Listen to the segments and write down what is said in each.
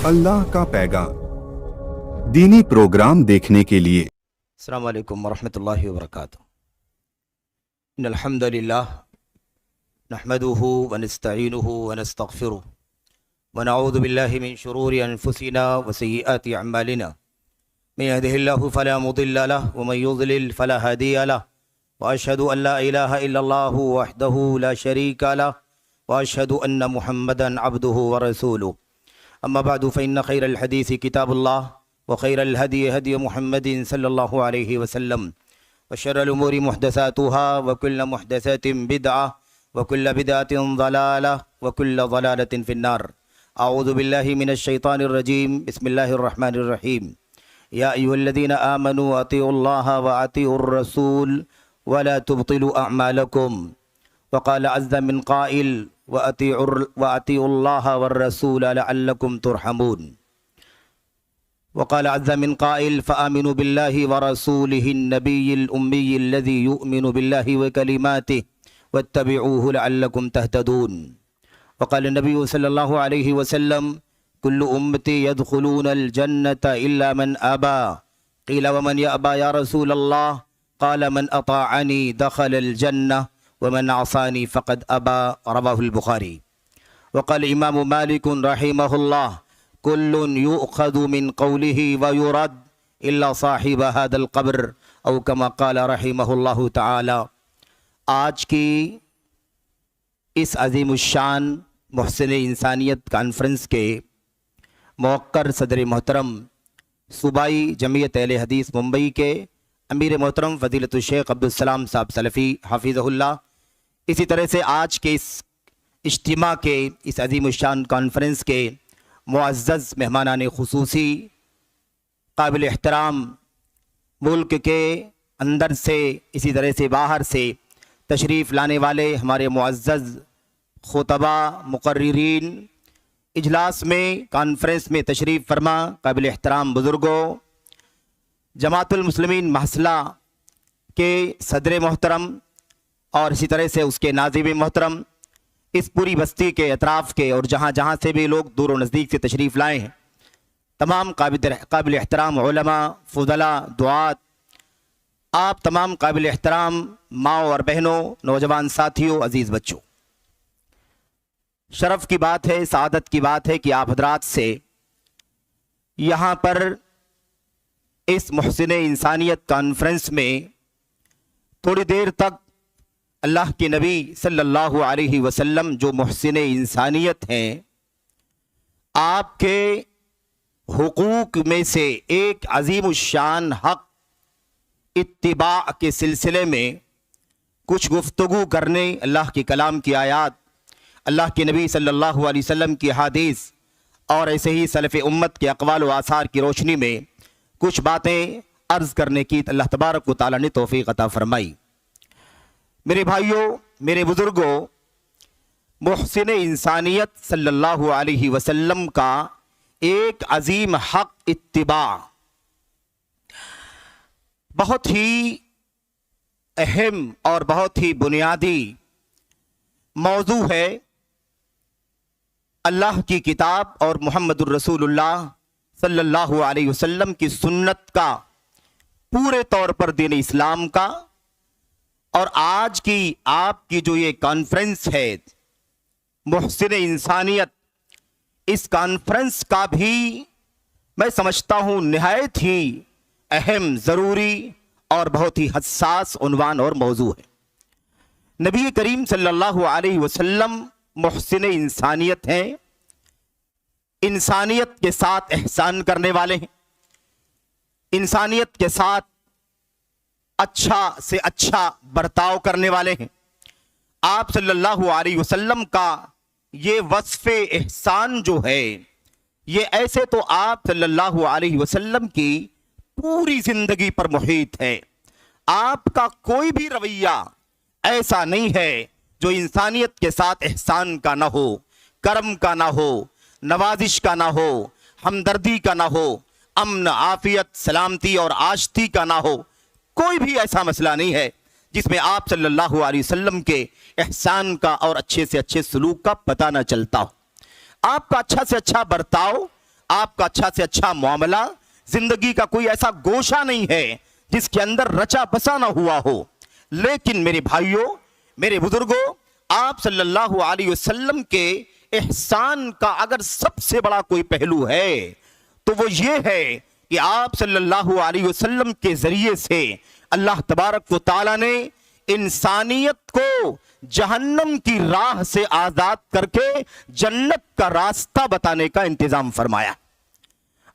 अल्लाह का पैगाम दीनी प्रोग्राम देखने के लिए अस्सलाम वालेकुम वरहमतुल्लाहि वबरकातुहू। इन्नल हम्दुलिल्लाह नहमदुहु व नस्तईनुहु व नस्तगफिरुह व नऊज़ु बिल्लाहि मिन शुरूरि अनफुसिना व सय्यिआति अअमालिना। मन यहदिहिल्लाहु फला मुदिल्ल लहु व मन युज़लिल फला हादिय लहु व अशहदु अन ला इलाहा इल्लल्लाहु वहदहु ला शरीका लहु व अशहदु अन्न मुहम्मदन अब्दुहु व रसूलुहु। अम्मा बअदु फ़इन्न खैरल हदीसी किताबुल्लाह व खैरल हदी हदी मुहम्मदिन सल्लल्लाहु अलैहि वसल्लम व शर्रल उमूरि मुहदसातुहा व कुल्लु मुहदसतिन बिदअह व कुल्लु बिदअतिन ज़लालह व कुल्लु ज़लालतिन फिन्नार। अऊज़ु बिल्लाहि मिनश शैतानिर रजीम। बिस्मिल्लाहिर रहमानिर रहीम। या अय्युहल्लज़ीना आमनू अतीउल्लाह व अतीउर रसूल व ला तुब्तिलू अअमालकुम व क़ाल अज़्ज़ मिन क़ाइल व अतीउल्लाह वर रसूल लअल्लकुम तुरहमून। वक़ाल अज़्ज़ मिन क़ाइल फ़आमिनू बिल्लाहि व रसूलिहि नबिय्यिल उम्मिय्यि अल्लज़ी युअमिनु बिल्लाहि व कलिमातिहि वत्तबिऊहु लअल्लकुम तहतदून। वक़ाल नबी सल्लल्लाहु अलैहि वसल्लम कुल्लु उम्मती यदखुलूनल जन्नत इल्ला मन अबा। क़ील व मन यअबा या रसूलल्लाह। क़ाल मन अताअनी दख़लल जन्नह व मन असानी फ़क़द अबा। रवाहुल बुख़ारी। वक़ाल इमाम मालिक रहिमहुल्लाह कुल्लुन युअख़ज़ु मिन क़ौलिहि व युरद इल्ला साहिब हादल क़ब्र औ कमा क़ाल रहिमहुल्लाहु तआला। आज की इस अज़ीमुश्शान मुहसिन इंसानियत कॉन्फ्रेंस के मौक़र सदर मोहतरम सूबाई जमीयत अहले हदीस मुंबई के अमीर मोहतरम फ़ज़ीलतुल शेख अब्दुल साहब सलफ़ी हाफ़िज़हुल्लाह, इसी तरह से आज के इस इज्तिमा के इस अज़ीमुश्शान कॉन्फ्रेंस के मुअज़्ज़ज़ मेहमानान ख़ुसूसी काबिल एहतराम मुल्क के अंदर से इसी तरह से बाहर से तशरीफ़ लाने वाले हमारे मुअज़्ज़ज़ खुतबा मुक़र्रिरीन, इजलास में कॉन्फ्रेंस में तशरीफ़ फरमा काबिल एहतराम बुज़ुर्गों, जमातुल मुस्लिमीन महसला के सदर मोहतरम और इसी तरह से उसके नाज़िब मोहतरम, इस पूरी बस्ती के अतराफ़ के और जहाँ जहाँ से भी लोग दूर व नज़दीक से तशरीफ़ लाए हैं, तमाम काबिल एहतराम उलमा, फ़ुज़ला, दुआत, आप तमाम काबिल एहतराम माओ और बहनों, नौजवान साथियों, अज़ीज़ बच्चों, शरफ़ की बात है, सआदत की बात है कि आप हज़रात से यहाँ पर इस मुहसिन इंसानियत कॉन्फ्रेंस में थोड़ी देर तक अल्लाह के नबी सल्लल्लाहु अलैहि वसल्लम जो मुहसिन इंसानियत हैं, आपके हुकूक में से एक अज़ीमुश्शान हक़ इत्तिबा के सिलसिले में कुछ गुफ्तगू करने, अल्लाह के कलाम की आयात, अल्लाह के नबी सल्लल्लाहु अलैहि वसल्लम की हदीस और ऐसे ही सलफ़ उम्मत के अक़वाल व आसार की रोशनी में कुछ बातें अर्ज़ करने की अल्लाह तबारक व तआला ने तौफ़ीक़ अता फ़रमाई। मेरे भाइयों, मेरे बुज़ुर्गों, मुहसिन इंसानियत सल्लल्लाहु अलैहि वसल्लम का एक अज़ीम हक़ इत्तिबा बहुत ही अहम और बहुत ही बुनियादी मौजू है। अल्लाह की किताब और मुहम्मदुर रसूलुल्लाह सल्लल्लाहु अलैहि वसल्लम की सुन्नत का, पूरे तौर पर दीन इस्लाम का, और आज की आपकी जो ये कॉन्फ्रेंस है मुहसिन इंसानियत, इस कॉन्फ्रेंस का भी मैं समझता हूँ निहायत ही अहम, ज़रूरी और बहुत ही हसास उन्वान और मौजू है। नबी करीम सल्लल्लाहु अलैहि वसल्लम मुहसिन इंसानियत हैं, इंसानियत के साथ एहसान करने वाले हैं, इंसानियत के साथ अच्छा से अच्छा बर्ताव करने वाले हैं। आप सल्लल्लाहु अलैहि वसल्लम का ये वस्फ़े एहसान जो है, ये ऐसे तो आप सल्लल्लाहु अलैहि वसल्लम की पूरी ज़िंदगी पर मुहीत है। आपका कोई भी रवैया ऐसा नहीं है जो इंसानियत के साथ एहसान का ना हो, करम का ना हो, नवाजिश का ना हो, हमदर्दी का ना हो, अमन, आफियत, सलामती और आश्ती का ना हो। कोई भी ऐसा मसला नहीं है जिसमें आप सल्लल्लाहु अलैहि वसल्लम के एहसान का और अच्छे से अच्छे सलूक का पता न चलता हो। आपका अच्छा से अच्छा बर्ताव آپ کا اچھا سے اچھا معاملہ، زندگی کا کوئی ایسا گوشہ نہیں ہے جس کے اندر رچا بسا نہ ہوا ہو. لیکن میرے بھائیوں، میرے بزرگوں، آپ صلی اللہ علیہ وسلم کے احسان کا اگر سب سے بڑا کوئی پہلو ہے تو وہ یہ ہے کہ آپ صلی اللہ علیہ وسلم کے ذریعے سے اللہ تبارک و تعالی نے انسانیت کو جہنم کی راہ سے آزاد کر کے جنت کا راستہ بتانے کا انتظام فرمایا.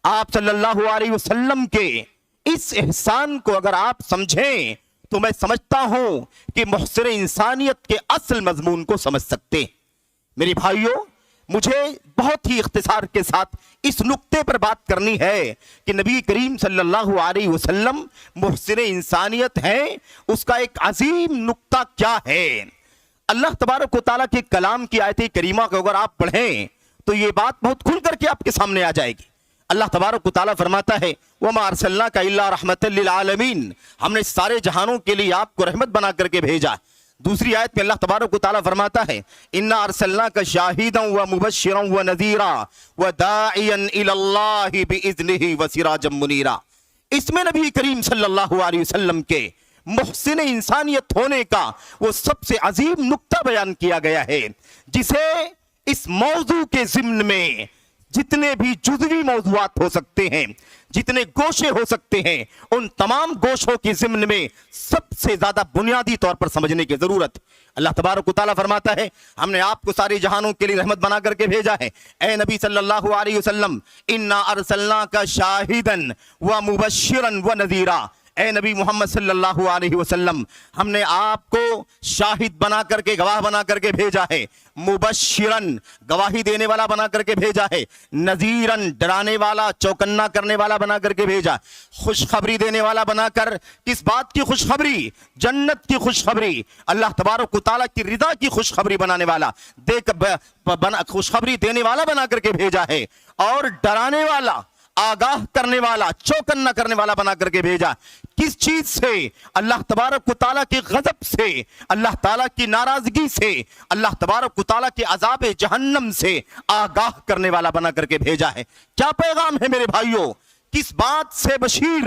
آپ صلی اللہ علیہ وسلم کے اس احسان کو اگر آپ سمجھیں تو میں سمجھتا ہوں کہ محسن انسانیت کے اصل مضمون کو سمجھ سکتے ہیں. میری بھائیوں، مجھے بہت ہی اختصار کے ساتھ اس نقطے پر بات کرنی ہے کہ نبی کریم صلی اللہ علیہ وسلم محسن انسانیت ہیں. اس کا ایک عظیم نقطہ کیا ہے؟ اللہ تبارک و تعالیٰ کے کلام کی آیت کریمہ کو اگر آپ پڑھیں تو یہ بات بہت کھل کر کے آپ کے سامنے آ جائے گی. اللہ تبارک و تعالیٰ فرماتا ہے وَمَا أَرْسَلْنَاكَ إِلَّا رَحْمَةً لِّلْعَالَمِينَ، ہم نے سارے جہانوں کے لیے آپ کو رحمت بنا کر کے بھیجا. دوسری آیت میں اللہ تبارک و تعالیٰ فرماتا ہے اِنَّا أَرْسَلْنَاكَ شَاهِدًا وَمُبَشِّرًا وَنَذِيرًا وَدَاعِيًا إِلَى اللَّهِ بِإِذْنِهِ وَسِرَاجًا مُنِيرًا. اس میں نبی کریم صلی اللہ علیہ وسلم کے محسن انسانیت ہونے کا وہ سب سے عظیم نقطہ بیان کیا گیا ہے، جسے اس موضوع کے ضمن میں جتنے بھی جزوی موضوعات ہو سکتے ہیں، جتنے گوشے ہو سکتے ہیں، ان تمام گوشوں کے ضمن میں سب سے زیادہ بنیادی طور پر سمجھنے کی ضرورت. اللہ تبارک و تعالیٰ فرماتا ہے ہم نے آپ کو سارے جہانوں کے لیے رحمت بنا کر کے بھیجا ہے. اے نبی صلی اللہ علیہ وسلم اِنَّا أَرْسَلْنَاكَ شَاهِدًا وَمُبَشِّرًا وَنَذِيرًا. اے نبی محمد صلی اللہ علیہ وسلم، ہم نے آپ کو شاہد بنا کر کے، گواہ بنا کر کے بھیجا ہے، مبشرن گواہی دینے والا بنا کر کے بھیجا ہے، نذیرن ڈرانے والا چوکنا کرنے والا بنا کر کے بھیجا، خوشخبری دینے والا بنا کر. کس بات کی خوشخبری؟ جنت کی خوشخبری، اللہ تبارک و تعالیٰ کی رضا کی خوشخبری بنانے والا، خوشخبری دینے والا بنا کر کے بھیجا ہے، اور ڈرانے والا، آگاہ کرنے والا، چوکنا کرنے والا بنا کر کے بھیجا. کس چیز سے؟ اللہ تبارک و تعالیٰ کے غضب سے، اللہ تعالیٰ کی ناراضگی سے، اللہ تبارک و تعالیٰ کے عذاب جہنم سے آگاہ کرنے والا بنا کر کے بھیجا ہے. کیا پیغام ہے میرے بھائیوں؟ کس بات سے بشیر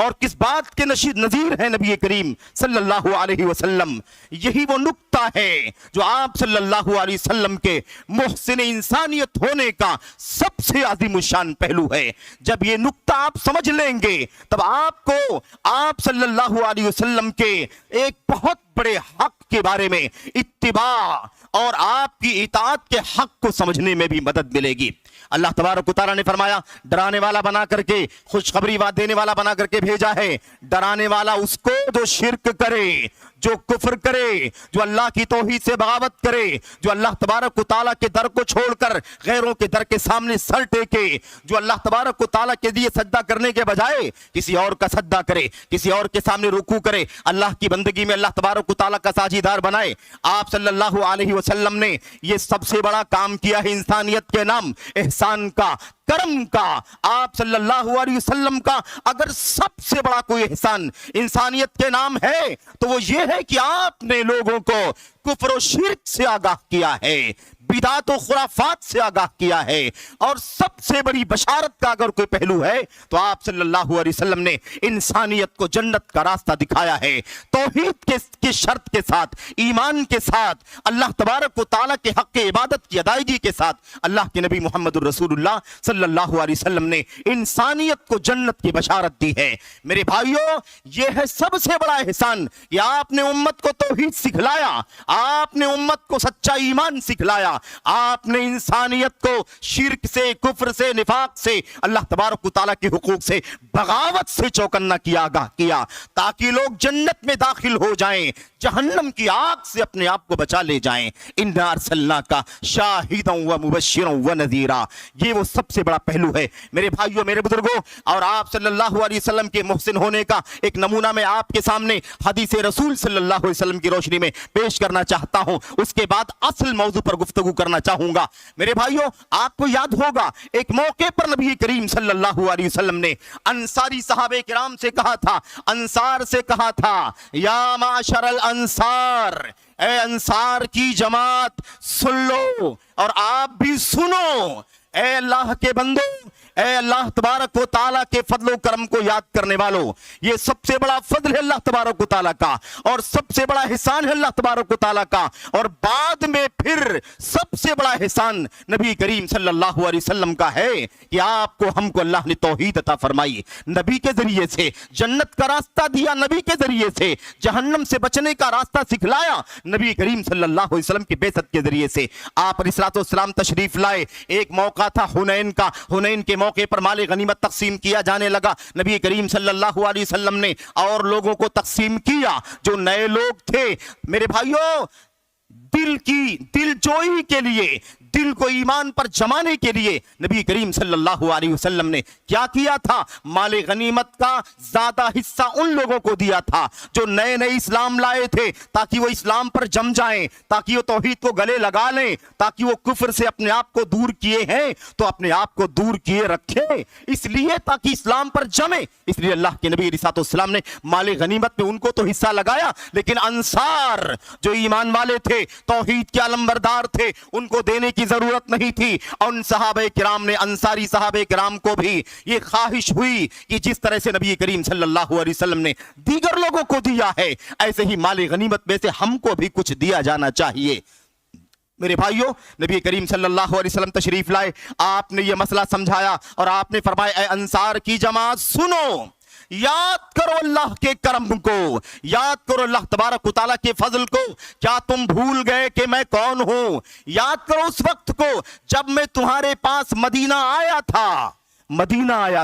اور کس بات کے نذیر ہے نبی کریم صلی اللہ علیہ وسلم؟ یہی وہ نقطہ ہے جو آپ صلی اللہ علیہ وسلم کے محسن انسانیت ہونے کا سب سے عظیم الشان پہلو ہے. جب یہ نقطہ آپ سمجھ لیں گے تب آپ کو آپ صلی اللہ علیہ وسلم کے ایک بہت بڑے حق کے بارے میں اتباع اور آپ کی اطاعت کے حق کو سمجھنے میں بھی مدد ملے گی. اللہ تبارک و تعالیٰ نے فرمایا ڈرانے والا بنا کر کے، خوشخبری دینے والا بنا کر کے بھیجا ہے. ڈرانے والا اس کو جو شرک کرے، جو کفر کرے، جو اللہ کی توحید سے بغاوت کرے، جو اللہ تبارک و تعالیٰ کے در کو چھوڑ کر غیروں کے در کے سامنے سر ٹیکے، جو اللہ تبارک و تعالیٰ کے لیے سجدہ کرنے کے بجائے کسی اور کا سجدہ کرے، کسی اور کے سامنے رکوع کرے، اللہ کی بندگی میں اللہ تبارک و تعالیٰ کا ساجیدار بنائے. آپ صلی اللہ علیہ وسلم نے یہ سب سے بڑا کام کیا ہے انسانیت کے نام، احسان کا، کرم کا. آپ صلی اللہ علیہ وسلم کا اگر سب سے بڑا کوئی احسان انسانیت کے نام ہے تو وہ یہ ہے کہ آپ نے لوگوں کو کفر و شرک سے آگاہ کیا ہے، بدعات و خرافات سے آگاہ کیا ہے، اور سب سے بڑی بشارت کا اگر کوئی پہلو ہے تو آپ صلی اللہ علیہ وسلم نے انسانیت کو جنت کا راستہ دکھایا ہے. توحید کے شرط کے ساتھ، ایمان کے ساتھ، اللہ تبارک و تعالیٰ کے حق عبادت کی ادائیگی کے ساتھ اللہ کے نبی محمد الرسول اللہ صلی اللہ علیہ وسلم نے انسانیت کو جنت کی بشارت دی ہے. میرے بھائیوں، یہ ہے سب سے بڑا احسان کہ آپ نے امت کو توحید سکھلایا، آپ نے امت کو سچا ایمان سکھلایا، آپ نے انسانیت کو شرک سے، کفر سے، نفاق سے، اللہ تبارک و تعالیٰ کے حقوق سے، بغاوت سے چوکنا کیا، آگاہ کیا، تاکہ لوگ جنت میں داخل ہو جائیں، جہنم کی آگ سے اپنے آپ کو بچا لے جائیں. اِنَّا أَرْسَلْنَاكَ شَاهِدًا وَمُبَشِّرًا وَنَذِيرًا. یہ وہ سب سے بڑا پہلو ہے میرے بھائیوں، میرے بزرگوں. اور آپ صلی اللہ علیہ وسلم کے محسن ہونے کا ایک نمونہ میں آپ کے سامنے حدیث رسول صلی اللہ علیہ وسلم کی روشنی میں پیش کرنا چاہتا ہوں. اس کے بعد اصل موضوع پر گفتگو کرنا چاہوں گا. میرے بھائیوں، آپ کو یاد ہوگا ایک موقع پر نبی کریم صلی اللہ علیہ وسلم نے انصاری صحابہ کرام سے کہا تھا، انصار سے کہا تھا، یا معاشر الانصار، اے انصار کی جماعت سن لو اور آپ بھی سنو. اے اللہ کے بندو، اے اللہ تبارک و تعالیٰ کے فضل و کرم کو یاد کرنے والوں، یہ سب سے بڑا فضل ہے اللہ تبارک و تعالیٰ کا، اور سب سے بڑا احسان ہے اللہ تبارک و تعالیٰ کا، اور بعد میں پھر سب سے بڑا احسان نبی کریم صلی اللہ علیہ وسلم کا ہے کہ آپ کو ہم کو اللہ نے توحید عطا فرمائی، نبی کے ذریعے سے جنت کا راستہ دیا، نبی کے ذریعے سے جہنم سے بچنے کا راستہ سکھلایا، نبی کریم صلی اللہ علیہ وسلم کی بعثت کے ذریعے سے آپ علیہ الصلوۃ والسلام تشریف لائے۔ ایک موقع تھا حنین کا، حنین کے موقع پر مال غنیمت تقسیم کیا جانے لگا، نبی کریم صلی اللہ علیہ وسلم نے اور لوگوں کو تقسیم کیا جو نئے لوگ تھے۔ میرے بھائیوں، دل جوئی کے لیے، دل کو ایمان پر جمانے کے لیے نبی کریم صلی اللہ علیہ وسلم نے کیا کیا تھا؟ مال غنیمت کا زیادہ حصہ ان لوگوں کو دیا تھا جو نئے نئے اسلام لائے تھے، تاکہ وہ اسلام پر جم جائیں، تاکہ وہ توحید کو گلے لگا لیں، تاکہ وہ کفر سے اپنے آپ کو دور کیے ہیں تو اپنے آپ کو دور کیے رکھیں، اس لیے تاکہ اسلام پر جمیں۔ اس لیے اللہ کے نبی علیہ الصلوۃ والسلام نے مال غنیمت میں ان کو تو حصہ لگایا، لیکن انصار جو ایمان والے تھے، توحید کے علمبردار تھے، ان کو دینے کی ضرورت نہیں تھی، اور ان صحابہ کرام نے، انصاری صحابہ کرام کو بھی یہ خواہش ہوئی کہ جس طرح سے نبی کریم صلی اللہ علیہ وسلم نے دیگر لوگوں کو دیا ہے، ایسے ہی مال غنیمت میں سے ہم کو بھی کچھ دیا جانا چاہیے۔ میرے بھائیوں، نبی کریم صلی اللہ علیہ وسلم تشریف لائے، آپ نے یہ مسئلہ سمجھایا اور آپ نے فرمایا، اے انصار کی جماعت سنو، یاد کرو اللہ کے کرم کو، یاد کرو اللہ تبارک و تعالیٰ کے فضل کو۔ کیا تم بھول گئے کہ میں کون ہوں؟ یاد کرو اس وقت کو جب میں تمہارے پاس مدینہ آیا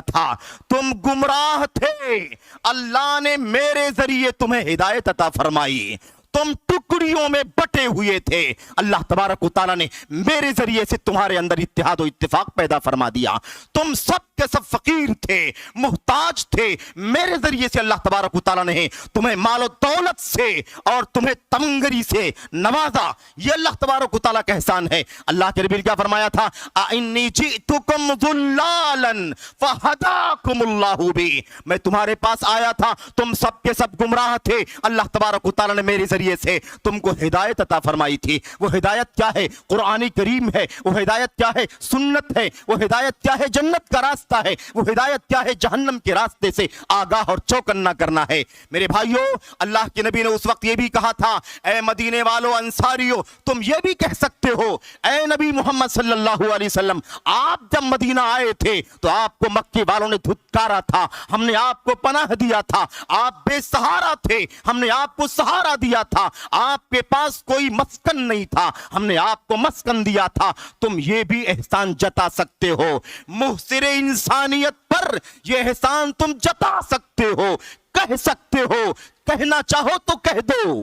تھا، تم گمراہ تھے، اللہ نے میرے ذریعے تمہیں ہدایت عطا فرمائی، تم ٹکڑیوں میں بٹے ہوئے تھے، اللہ تبارک و تعالیٰ نے میرے ذریعے سے تمہارے اندر اتحاد و اتفاق پیدا فرما دیا، تم سب کے سب فقیر تھے، محتاج تھے، میرے ذریعے سے اللہ تبارک و تعالیٰ نے تمہیں مال و دولت سے اور تمہیں تمنگری سے نوازا، یہ اللہ تبارک و تعالیٰ کا احسان ہے۔ اللہ کے نبی نے کیا فرمایا تھا؟ اِنِّی جِئْتُکُمْ ضُلَّالًا فَہَدَاکُمُ اللَّہُ بِی، میں تمہارے پاس آیا تھا، تم سب کے سب گمراہ تھے، اللہ تبارک و تعالیٰ نے میرے ذریعے سے تم کو ہدایت عطا فرمائی تھی۔ وہ ہدایت کیا ہے؟ قرآن کریم ہے، وہ ہدایت کیا ہے؟ سنت ہے، وہ ہدایت کیا ہے؟ جنت کا راستہ ہے، وہ ہدایت کیا ہے؟ جہنم کے راستے سے آگاہ اور چوکن نہ کرنا ہے۔ میرے بھائیوں، اللہ کے نبی نے اس وقت یہ بھی کہا تھا، اے مدینے والو، انصاریو، تم یہ بھی کہہ سکتے ہو، اے نبی محمد صلی اللہ علیہ وسلم، آپ جب مدینہ آئے تھے تو آپ کو مکے والوں نے دھتکارا تھا، ہم نے آپ کو پناہ دیا تھا، آپ بے سہارا تھے، ہم نے آپ کو سہارا دیا تھا، آپ کے پاس کوئی مسکن نہیں تھا، ہم نے آپ کو مسکن دیا تھا، تم یہ بھی احسان جتا سکتے ہو، محسن انسانیت پر یہ احسان تم جتا سکتے ہو، کہہ سکتے ہو، کہنا چاہو تو کہہ دو۔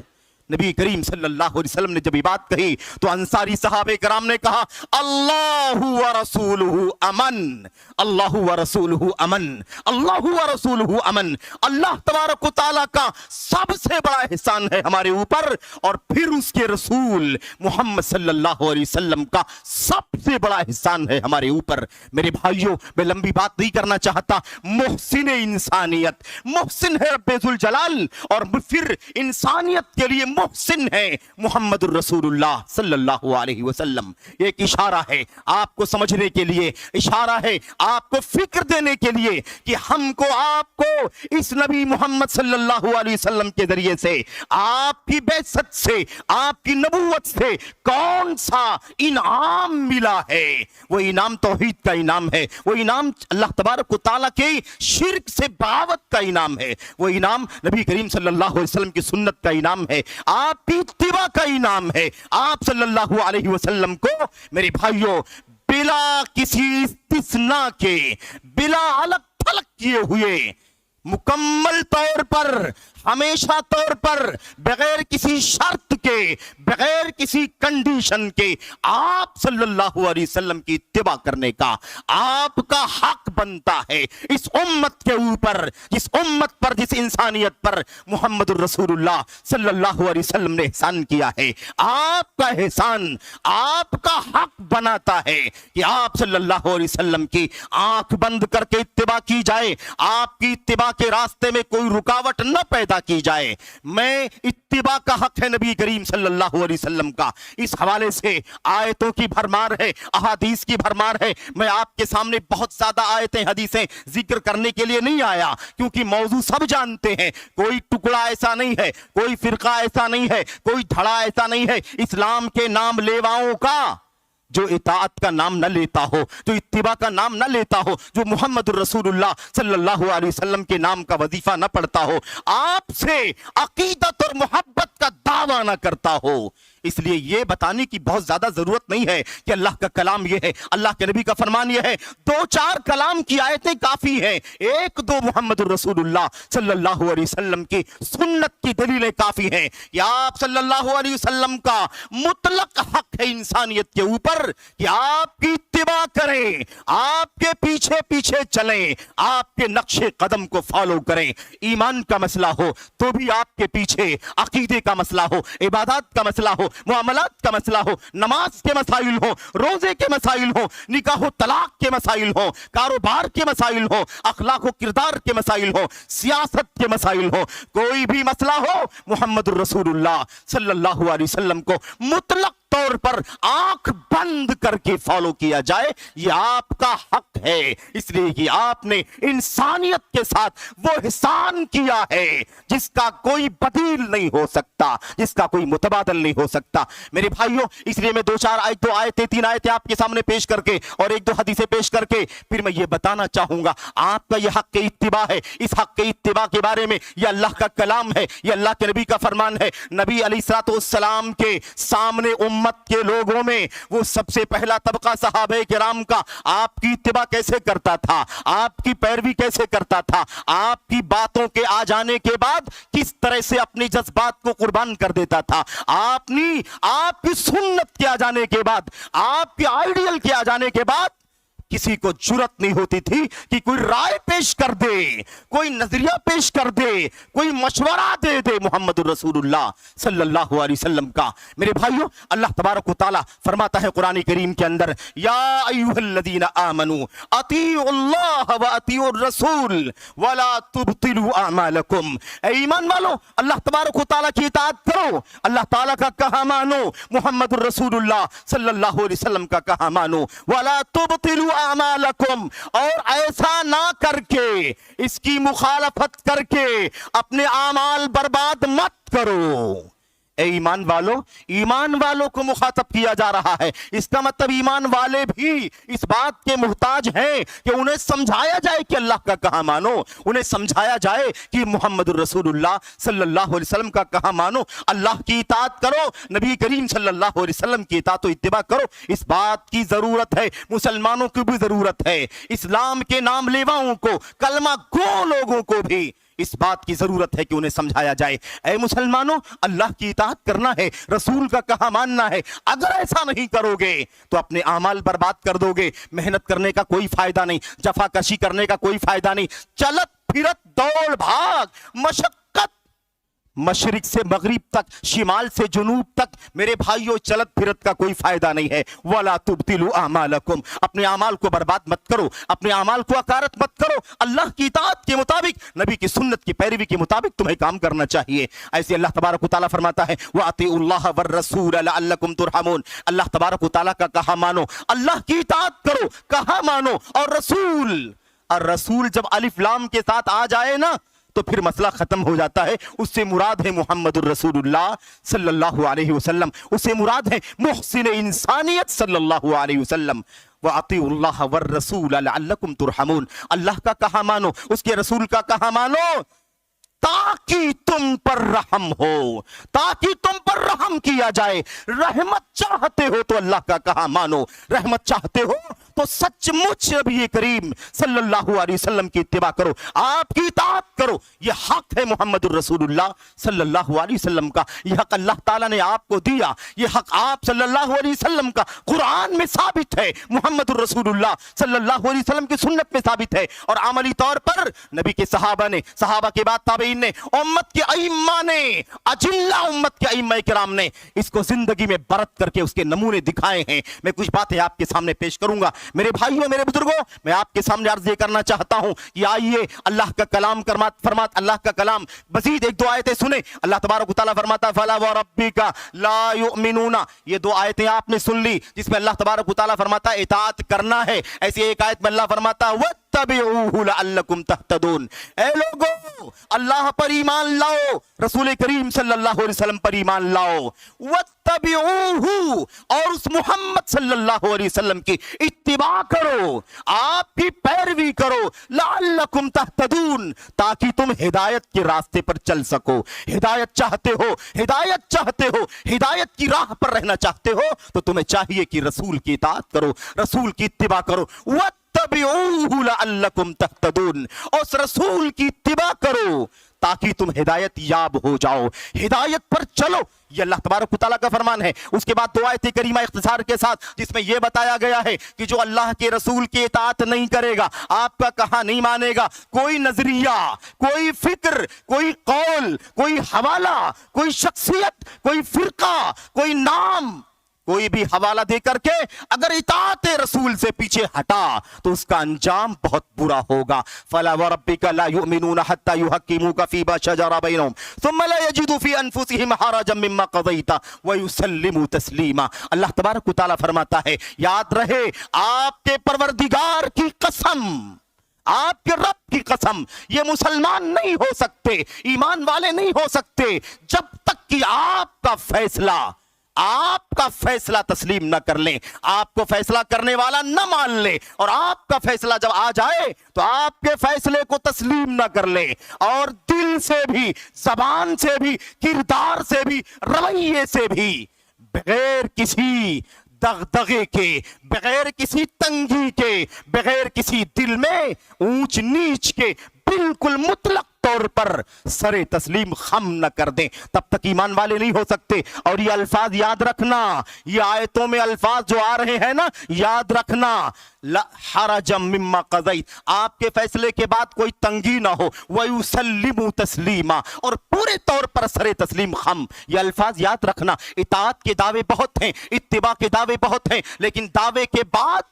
نبی کریم صلی اللہ علیہ وسلم نے جب یہ بات کہی تو انصاری صحابہ کرام نے کہا، اللہ ورسولہ امن، اللہ ورسولہ امن، اللہ ورسولہ امن، اللہ تبارک و تعالیٰ کا سب سے بڑا احسان ہے ہمارے اوپر، اور پھر اس کے رسول محمد صلی اللہ علیہ وسلم کا سب سے بڑا احسان ہے ہمارے اوپر۔ میرے بھائیوں، میں لمبی بات نہیں کرنا چاہتا، محسن انسانیت، محسن ہے رب ذوالجلال، اور پھر انسانیت کے لیے محسن ہے محمد الرسول اللہ صلی اللہ علیہ وسلم۔ ایک اشارہ ہے آپ کو سمجھنے کے لیے، اشارہ ہے آپ کو فکر دینے کے لیے کہ ہم کو، آپ کو اس نبی محمد صلی اللہ علیہ وسلم کے ذریعے سے، آپ کی بعثت سے، آپ کی نبوت سے کون سا انعام ملا ہے؟ وہ انعام توحید کا انعام ہے، وہ انعام اللہ تبارک و تعالیٰ کے شرک سے بغاوت کا انعام ہے، وہ انعام نبی کریم صلی اللہ علیہ وسلم کی سنت کا انعام ہے، آپ کی اتباع کا انعام ہے۔ آپ صلی اللہ علیہ وسلم کو میرے بھائیوں بلا کسی استثناء کے، بلا الگ تھلگ کیے ہوئے، مکمل طور پر، ہمیشہ طور پر، بغیر کسی شرط کے، بغیر کسی کنڈیشن کے آپ صلی اللہ علیہ وسلم کی اتباع کرنے کا آپ کا حق بنتا ہے اس امت کے اوپر، جس امت پر، جس انسانیت پر محمد الرسول اللہ صلی اللہ علیہ وسلم نے احسان کیا ہے۔ آپ کا احسان آپ کا حق بناتا ہے کہ آپ صلی اللہ علیہ وسلم کی آنکھ بند کر کے اتباع کی جائے، آپ کی اتباع کے راستے میں کوئی رکاوٹ نہ پیدا अदा की जाए। मैं इत्तिबा का हक है नबी करीम सल्लल्लाहु अलैहि वसल्लम का। इस हवाले से आयतों की भरमार है, अहादीस की भरमार है। मैं आपके सामने बहुत ज्यादा आयतें हदीसें जिक्र करने के लिए नहीं आया, क्योंकि मौजू सब जानते हैं। कोई टुकड़ा ऐसा नहीं है, कोई फिरका ऐसा नहीं है, कोई धड़ा ऐसा नहीं है इस्लाम के नाम लेवाओं का जो इताअत का नाम न लेता हो, जो इत्तिबा का नाम न लेता हो, जो मुहम्मदुर रसूलुल्लाह सल्लल्लाहु अलैहि वसल्लम के नाम का वजीफा न पढ़ता हो, आपसे अकीदत और मोहब्बत का दावा न करता हो। इसलिए ये बताने की बहुत ज्यादा जरूरत नहीं है कि अल्लाह का कलाम ये है, अल्लाह के नबी का फरमान ये है। दो चार कलाम की आयतें काफी हैं, एक दो मुहम्मदुर रसूलुल्लाह सल्लल्लाहु अलैहि वसल्लम की सुन्नत की दलीलें काफी हैं कि आप सल्लल्लाहु अलैहि वसल्लम का मुतलक हक है इंसानियत के ऊपर कि आपकी इत्तिबा करें, आपके पीछे पीछे चलें, आपके नक्शे कदम को फॉलो करें। ईमान का मसला हो तो भी आपके पीछे, अकीदे का मसला हो, इबादत का मसला हो, मुआमलात का मसला हो, नमाज के मसाइल हो, रोजे के मसाइल हो, निकाह तलाक के मसाइल हो, कारोबार के मसाइल हो, अखलाक व किरदार के मसाइल हो, सियासत के मसाइल हो, कोई भी मसला हो, मुहम्मदुर रसूलुल्लाह सल्लल्लाहु अलैहि वसल्लम को मुतलक तौर पर आंख बंद करके फॉलो किया जाए, यह आपका हक है। इसलिए कि आपने इंसानियत के साथ वो एहसान किया है जिसका कोई बदील नहीं हो सकता, जिसका कोई मुतबादल नहीं हो सकता। मेरे भाइयों, इसलिए मैं दो आयतें तीन आयतें आपके सामने पेश करके और एक दो हदीसें पेश करके फिर मैं ये बताना चाहूंगा, आपका यह हक के इत्तिबा है। इस हक के इत्तिबा के बारे में यह अल्लाह का कलाम है, यह अल्लाह के नबी का फरमान है। नबी अलैहिस्सलाम के सामने उम्मत के लोगों में वो सबसे पहला तबका सहाबे किराम का आपकी इत्तिबा कैसे करता था, आपकी पैरवी कैसे करता था, आपकी बातों के आ जाने के बाद किस तरह से अपने जज्बात को कुर्बान कर देता था, आपकी सुन्नत के आ जाने के बाद, आपके आइडियल के आ जाने के बाद किसी को जुर्रत नहीं होती थी कि कोई राय पेश कर दे, कोई नजरिया पेश कर दे, कोई मशवरा दे दे मुहम्मदुर रसूलुल्लाह सल्लल्लाहु अलैहि वसल्लम का। मेरे भाइयों, अल्लाह तबारक व तआला फरमाता है कुरान करीम के अंदर, या अय्युहल्लज़ीना आमनू अतीउल्लाह व अतीउर रसूल वला तुबतिलू अमालकुम। ऐ ईमान वालों, अल्लाह तबारक व तआला की इताअत करो, अल्लाह ताला का कहा मानो, मुहम्मदुर रसूलुल्लाह सल्लल्लाहु अलैहि वसल्लम का कहा मानो, वला तुबतिलू अमालकुम, और ऐसा ना करके, इसकी मुखालफत करके अपने आमाल बर्बाद मत करो। ए ईमान वालों को मुखातब किया जा रहा है। इसका मतलब ईमान वाले भी इस बात के मुहताज हैं कि उन्हें समझाया जाए कि अल्लाह का कहा मानो, उन्हें समझाया जाए कि मुहम्मदुर रसूलुल्लाह सल्लल्लाहु अलैहि वसल्लम का कहा मानो, अल्लाह की इताअत करो, नबी करीम सल्लल्लाहु अलैहि वसल्लम की इताअत व इत्तिबा करो। इस बात की जरूरत है, मुसलमानों की भी जरूरत है, इस्लाम के नाम लेवाओं को, कलमा गो लोगों को भी इस बात की जरूरत है कि उन्हें समझाया जाए, ऐ मुसलमानों, अल्लाह की इताअत करना है, रसूल का कहा मानना है। अगर ऐसा नहीं करोगे तो अपने आमाल बर्बाद कर दोगे। मेहनत करने का कोई फायदा नहीं, जफाकशी करने का कोई फायदा नहीं, चलत फिरत दौड़ भाग मशक्कत, मशरिक से मगरिब तक, शिमाल से जुनूब तक, मेरे भाइयों, चलत फिरत का कोई फायदा नहीं है। वला तुबतिलू अमालकुम, अपने अमाल को बर्बाद मत करो, अपने अमाल को अकारत मत करो। अल्लाह की इताअत के मुताबिक, नबी की सुन्नत की पैरवी के मुताबिक तुम्हें काम करना चाहिए। ऐसे अल्लाह तबारक व तआला फरमाता है, वातिउल्लाह वर रसूल लअल्लकुम तुरहमून, अल्लाह तबारक व तआला का कहा मानो, अल्लाह की इताअत करो, कहा मानो, और रसूल जब अलिफ लाम के साथ आ जाए ना तो फिर मसला खत्म हो जाता है। उससे मुराद है मुहम्मदुर रसूलुल्लाह सल्लल्लाहु अलैहि वसल्लम, उससे मुराद है मुहसिन इंसानियत सल्लल्लाहु अलैहि वसल्लम। व अतीउल्लाह वर रसूल लअल्लकुम तुरहमून, अल्लाह का कहा मानो, उसके रसूल का कहा मानो, ताकि तुम पर रहम हो, ताकि तुम पर रहम किया जाए। रहमत चाहते हो तो अल्लाह का कहा मानो, रहमत चाहते हो तो सचमुच नबी करीम सल्लल्लाहु अलैहि वसल्लम की इत्तिबा करो, आपकी इताअत करो। यह हक है मुहम्मदुर रसूलुल्लाह सल्लल्लाहु अलैहि वसल्लम का, यह हक अल्लाह ताला ने आपको दिया, यह हक आप सल्लल्लाहु अलैहि वसल्लम का कुरान में साबित है, मुहम्मदुर रसूलुल्लाह सल्लल्लाहु अलैहि वसल्लम की सुन्नत में साबित है, और अमली तौर पर नबी के सहाबा के बाद ताबईन ताबीन ने, उम्मत के अइम्मा ने, अजिल्ला उम्मत के अइम्मा किराम ने इसको जिंदगी में बरत करके उसके नमूने दिखाए हैं। मैं कुछ बातें आपके सामने पेश करूंगा। मेरे भाइयों, मेरे बुजुर्गों, मैं आपके सामने अर्ज ये करना चाहता हूं कि आइए अल्लाह का कलाम फरमात अल्लाह का कलाम मजीद एक दो आयतें सुने। अल्लाह तबारक व तआला फरमाता फला व रब्बिका ला युमिनूना। ये दो आयतें आपने सुन ली जिसमें अल्लाह तबारक व तआला फरमाता इताअत करना है। ऐसी एक आयत में अल्लाह फरमाता वत्तबिऊहु लअल्लकुम तहतदून। ए लोगों, अल्लाह पर ईमान लाओ, रसूल करीम सल्लल्लाहु अलैहि वसल्लम पर ईमान लाओ। वत्तबिऊहु, और उस मोहम्मद सल्लल्लाहु अलैहि वसल्लम की इत्तिबा करो, आपकी पैरवी करो, लअल्लकुम तहतदून, ताकि तुम हिदायत के रास्ते पर चल सको। हिदायत चाहते हो, हिदायत चाहते हो, हिदायत की राह पर रहना चाहते हो तो तुम्हें चाहिए कि रसूल की इताअत करो, रसूल की इत्तिबा करो। वत्तबिऊहु लअल्लकुम तहतदून, उस रसूल की इत्तिबा करो ताकि तुम हिदायत याब हो जाओ, हिदायत पर चलो। ये अल्लाह तबारक व तआला का फरमान है। उसके बाद दो आयत करीमा इख्तिसार के साथ जिसमें यह बताया गया है कि जो अल्लाह के रसूल की इताअत नहीं करेगा, आपका कहा नहीं मानेगा, कोई नजरिया, कोई फिक्र, कोई कौल, कोई हवाला, कोई शख्सियत, कोई फिरका, कोई नाम, कोई भी हवाला दे करके अगर इताअत रसूल से पीछे हटा तो उसका अंजाम बहुत बुरा होगा। फला व रब्बिका ला युमिनूना हत्ता युहक्किमूका फीमा शजरा बैनहुम सुम्मा ला यजिदू फी अनफुसिहिम हरजम मिम्मा क़ज़ैता व युसल्लिमू तस्लीमा। अल्लाह तबारक व तआला फरमाता है, याद रहे आपके परवरदिगार की कसम, आपके रब की कसम, ये मुसलमान नहीं हो सकते, ईमान वाले नहीं हो सकते जब तक कि आपका फैसला तस्लीम न कर लें, आपको फैसला करने वाला न मान ले, और आपका फैसला जब आ जाए तो आपके फैसले को तस्लीम न कर ले, और दिल से भी, जबान से भी, किरदार से भी, रवैये से भी, बगैर किसी दगदगे के, बगैर किसी तंगी के, बगैर किसी दिल में ऊंच नीच के, बिल्कुल मुतलक तौर पर सरे तस्लीम खम न कर दें, तब तक ईमान वाले नहीं हो सकते। और ये अल्फाज याद रखना, ये आयतों में अल्फाज जो आ रहे हैं ना, याद रखना, ला हरजम मिम्मा क़ज़ैत, आपके फैसले के बाद कोई तंगी ना हो, वयुसल्लिमू तस्लीमा, और पूरे तौर पर सरे तस्लीम खम। ये अल्फाज याद रखना। इताअत के दावे बहुत हैं, इत्तिबा के दावे बहुत हैं, लेकिन दावे के बाद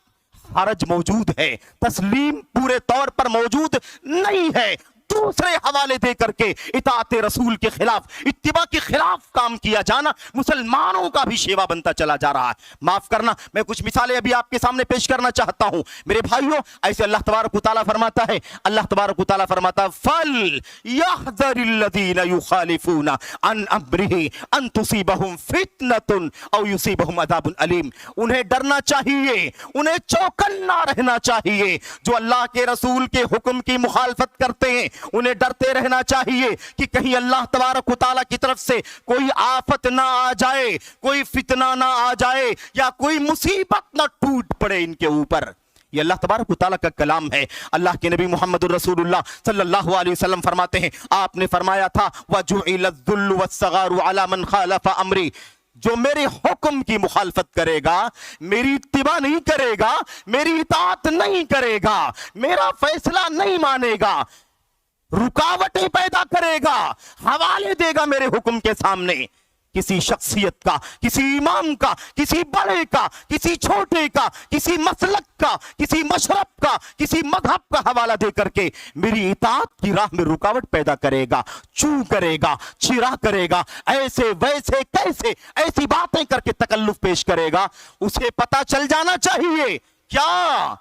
हरज मौजूद है, तस्लीम पूरे तौर पर मौजूद नहीं है। दूसरे हवाले दे करके इताअत रसूल के खिलाफ, इत्तिबा के खिलाफ काम किया जाना मुसलमानों का भी शेवा बनता चला जा रहा है। माफ करना, मैं कुछ मिसालें अभी आपके सामने पेश करना चाहता हूं। मेरे भाइयों, ऐसे अल्लाह तबारक व तआला फरमाता है, अल्लाह तबारक व तआला फरमाता फल यहज़रिल्लज़ीना युखालिफूना अन अम्रिही अन तुसीबहुम फितनतुन औ युसीबहुम अज़ाबुन अलीम। उन्हें डरना चाहिए, उन्हें चौकन्ना रहना चाहिए जो अल्लाह के रसूल के हुक्म की मुखालफत करते हैं। उन्हें डरते रहना चाहिए कि कहीं अल्लाह तबारक व तआला की तरफ से कोई आफत ना आ जाए, कोई फितना ना आ जाए, या कोई मुसीबत ना टूट पड़े इनके ऊपर। ये अल्लाह तबारक व तआला का कलाम है। अल्लाह के नबी मोहम्मद रसूलुल्लाह सल्लल्लाहु अलैहि वसल्लम फरमाते हैं, आपने फरमाया था वजुइलज़्ज़ुल्लु वस्सगारु अला मन खालफ़ अमरी, जो मेरे हुक्म की मुखालफत करेगा, मेरी इत्तिबा नहीं करेगा, मेरी इताअत नहीं करेगा, मेरा फैसला नहीं मानेगा, रुकावटें पैदा करेगा, हवाले देगा मेरे हुक्म के सामने, किसी शख्सियत का, किसी इमाम का, किसी बड़े का, किसी छोटे का, किसी मसलक का, किसी मशरब का, किसी मजहब का हवाला दे करके मेरी इताअत की राह में रुकावट पैदा करेगा, चू करेगा, चिरा करेगा, ऐसे वैसे कैसे ऐसी बातें करके तकल्लुफ पेश करेगा, उसे पता चल जाना चाहिए क्या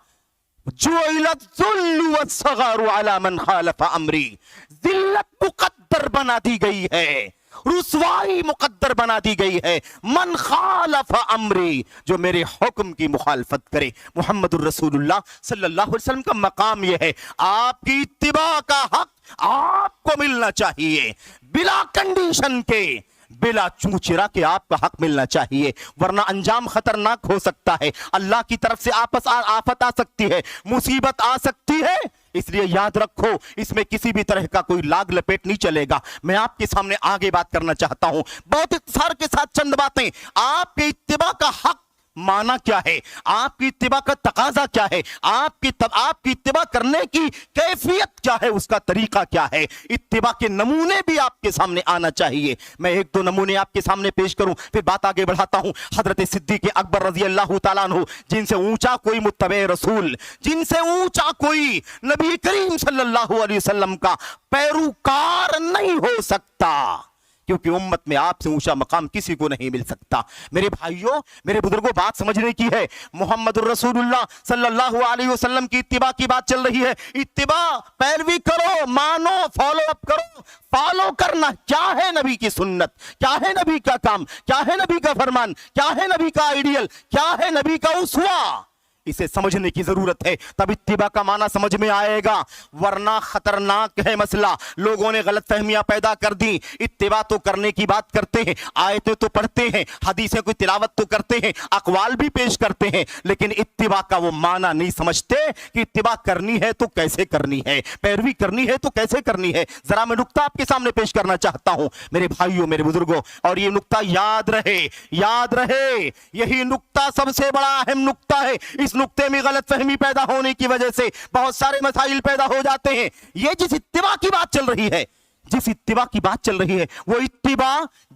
जुइलज़्ज़ुल्लु वस्सगारु अला मन खालफ़ अमरी, जिल्लत मुक़द्दर बना दी गई है, रुसवाई मुकद्दर बना दी गई है, मन खालफ़ अमरी, जो मेरे हुक्म की मुखालफत करे। मुहम्मदुर रसूलुल्लाह सल्लल्लाहु अलैहि वसल्लम का मकाम यह है, आपकी इत्तिबा का हक आपको मिलना चाहिए, बिला कंडीशन के, बिला चूचिरा के आपका हक मिलना चाहिए, वरना अंजाम खतरनाक हो सकता है। अल्लाह की तरफ से आफत आ सकती है, मुसीबत आ सकती है, इसलिए याद रखो इसमें किसी भी तरह का कोई लाग लपेट नहीं चलेगा। मैं आपके सामने आगे बात करना चाहता हूं, बहुत इख्तिसार के साथ चंद बातें। आपके इत्तिबा का हक माना क्या है, आपकी इत्तिबा का तकाजा क्या है, आपकी इत्तिबा करने की कैफियत क्या है, उसका तरीका क्या है, इत्तिबा के नमूने भी आपके सामने आना चाहिए। मैं एक दो नमूने आपके सामने पेश करूं, फिर बात आगे बढ़ाता हूं। हजरत सिद्दीक अकबर रजी अल्लाह तआला अन्हु, जिनसे ऊंचा कोई मुत्तबे रसूल, जिनसे ऊंचा कोई नबी करीम सल्लल्लाहु अलैहि वसल्लम का पैरोकार नहीं हो सकता, क्योंकि उम्मत में आपसे ऊंचा मकाम किसी को नहीं मिल सकता। मेरे भाइयों, मेरे बुजुर्गों, बात समझने की है। मुहम्मदुर रसूलुल्लाह सल्लल्लाहु अलैहि वसल्लम की इत्तिबा की बात चल रही है। इत्तिबा, पैरवी करो, मानो, फॉलो अप करो। फॉलो करना क्या है नबी की सुन्नत, क्या है नबी का काम, क्या है नबी का फरमान, क्या है नबी का आइडियल, क्या है नबी का उस्वा, इसे समझने की जरूरत है, तब इत्तिबा का माना समझ में आएगा, वरना खतरनाक है मसला। लोगों ने गलत फहमियां पैदा कर दी। इत्तिबा तो करने की बात करते हैं, आयतें तो पढ़ते हैं, हदीसें की तिलावत तो करते हैं, अकवाल भी पेश करते हैं, लेकिन इत्तिबा का वो माना नहीं समझते कि इत्तिबा करनी है तो कैसे करनी है, पैरवी करनी है तो कैसे करनी है। जरा मैं नुक्ता आपके सामने पेश करना चाहता हूं मेरे भाइयों, मेरे बुजुर्गों, और ये नुक्ता याद रहे, याद रहे, यही नुक्ता सबसे बड़ा अहम नुक्ता है। इस नुक्ते में गलत फहमी पैदा होने की वजह से बहुत सारे मसाइल पैदा हो जाते हैं। ये जिस इत्तिबा की बात चल रही है, जिस इत्तिबा की बात चल रही है, वो इत्तिबा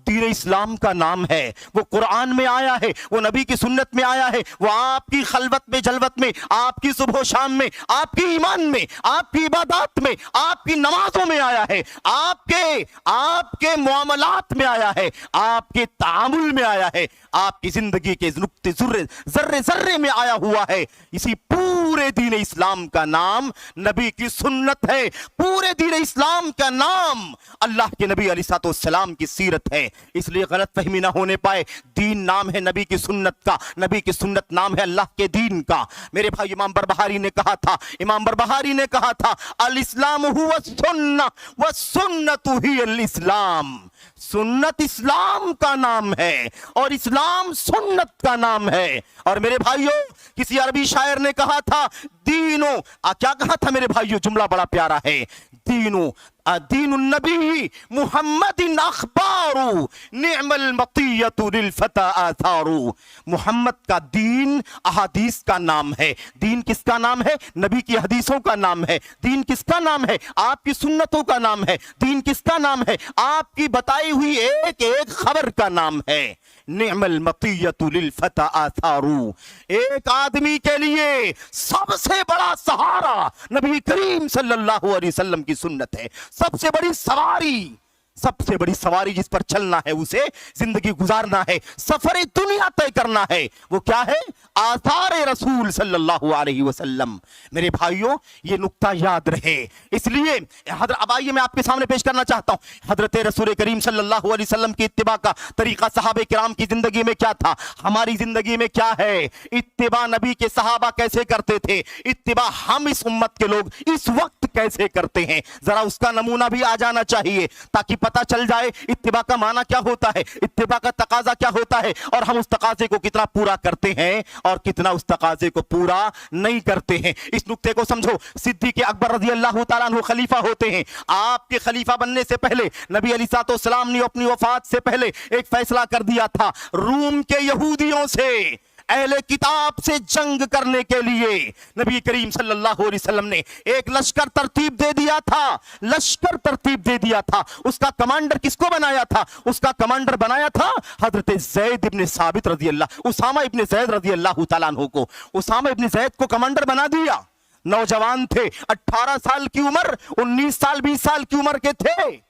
दीन इस्लाम का नाम है। वो कुरान में आया है, वो नबी की सुन्नत में आया है, वो आपकी खलवत में, जलवत में, आपकी सुबह शाम में, आपकी ईमान में, आपकी इबादत में, आपकी नमाजों में आया है, आपके मुआमलात में आया है, आपके तामुल में आया है, आपकी जिंदगी के नुक्ते जर्रे जर्रे में आया हुआ है। इसी पूरे दीन इस्लाम का नाम नबी की सुन्नत है। पूरे दीन इस्लाम का नाम अल्लाह के नबी अलैहिस्सलाम की सीरत है। इसलिए गलत फहमी ना होने पाए। दीन नाम है नबी की सुन्नत का, नबी की सुन्नत नाम है अल्लाह के दीन का। मेरे भाई, इमाम बरबहारी ने कहा था, इमाम बरबहारी ने कहा था, अल इस्लाम हुवा सुन्नह व सुन्नतु हियल इस्लाम। सुन्नत इस्लाम का नाम है और इस्लाम सुन्नत का नाम है। और मेरे भाइयों, किसी अरबी शायर ने कहा था, दीनो, क्या कहा था मेरे भाइयों, जुमला बड़ा प्यारा है, दीनो दीनुन नबी मुहम्मदिन अखबारू निअमल मतियतु लिल फता आथारू। मुहम्मद का दीन अहादीस का नाम है। दीन किसका नाम है? नबी की हदीसों का नाम है। दीन किसका नाम है? आपकी सुन्नतों का नाम है। दीन किसका नाम है? आपकी बताई हुई एक एक खबर का नाम है। निअमल मतियतु लिल फता आथारू। एक आदमी के लिए सबसे बड़ा सहारा नबी करीम सल्लल्लाहु अलैहि वसल्लम की सुन्नत है। सबसे बड़ी सवारी, सबसे बड़ी सवारी जिस पर चलना है, उसे जिंदगी गुजारना है, सफर दुनिया तय करना है, वो क्या है? आसार रसूल सल्लल्लाहु अलैहि वसल्लम। मेरे भाइयों, ये नुक्ता याद रहे। इसलिए अब आइए मैं आपके सामने पेश करना चाहता हूं हजरत रसूल करीम सल्लल्लाहु अलैहि वसल्लम की इत्तिबा का तरीका सहाबे किराम की जिंदगी में क्या था, हमारी जिंदगी में क्या है। इत्तिबा नबी के सहाबा कैसे करते थे, इत्तिबा हम इस उम्मत के लोग इस वक्त कैसे करते हैं, जरा उसका नमूना भी आ जाना चाहिए, ताकि पता चल जाए इत्तिबा का माना क्या होता है, इत्तिबा का तकाजा क्या होता है, और हम उस तकाजे को कितना पूरा करते हैं और कितना उस तकाजे को पूरा नहीं करते हैं। इस नुक्ते को समझो। सिद्दीक अकबर रज़ी अल्लाह तआला अन्हु खलीफा होते हैं। आपके खलीफा बनने से पहले नबी अलैहिस्सलाम ने अपनी वफात से पहले एक फैसला कर दिया था, रूम के यहूदियों से, अहले किताब से जंग करने के लिए नबी करीम सल्लल्लाहु अलैहि वसल्लम ने एक लश्कर तरतीब दे दिया था। लश्कर तरतीब दे दिया था। उसका कमांडर किसको बनाया था? उसका कमांडर बनाया था हजरत ज़ैद इब्न साबित रज़ी अल्लाह, उसामा इब्न ज़ैद रज़ी अल्लाह तआला अन्हु को। उसामा इब्न ज़ैद को कमांडर बना दिया। नौजवान थे, 18 साल की उम्र, 19 साल 20 साल की उम्र के थे।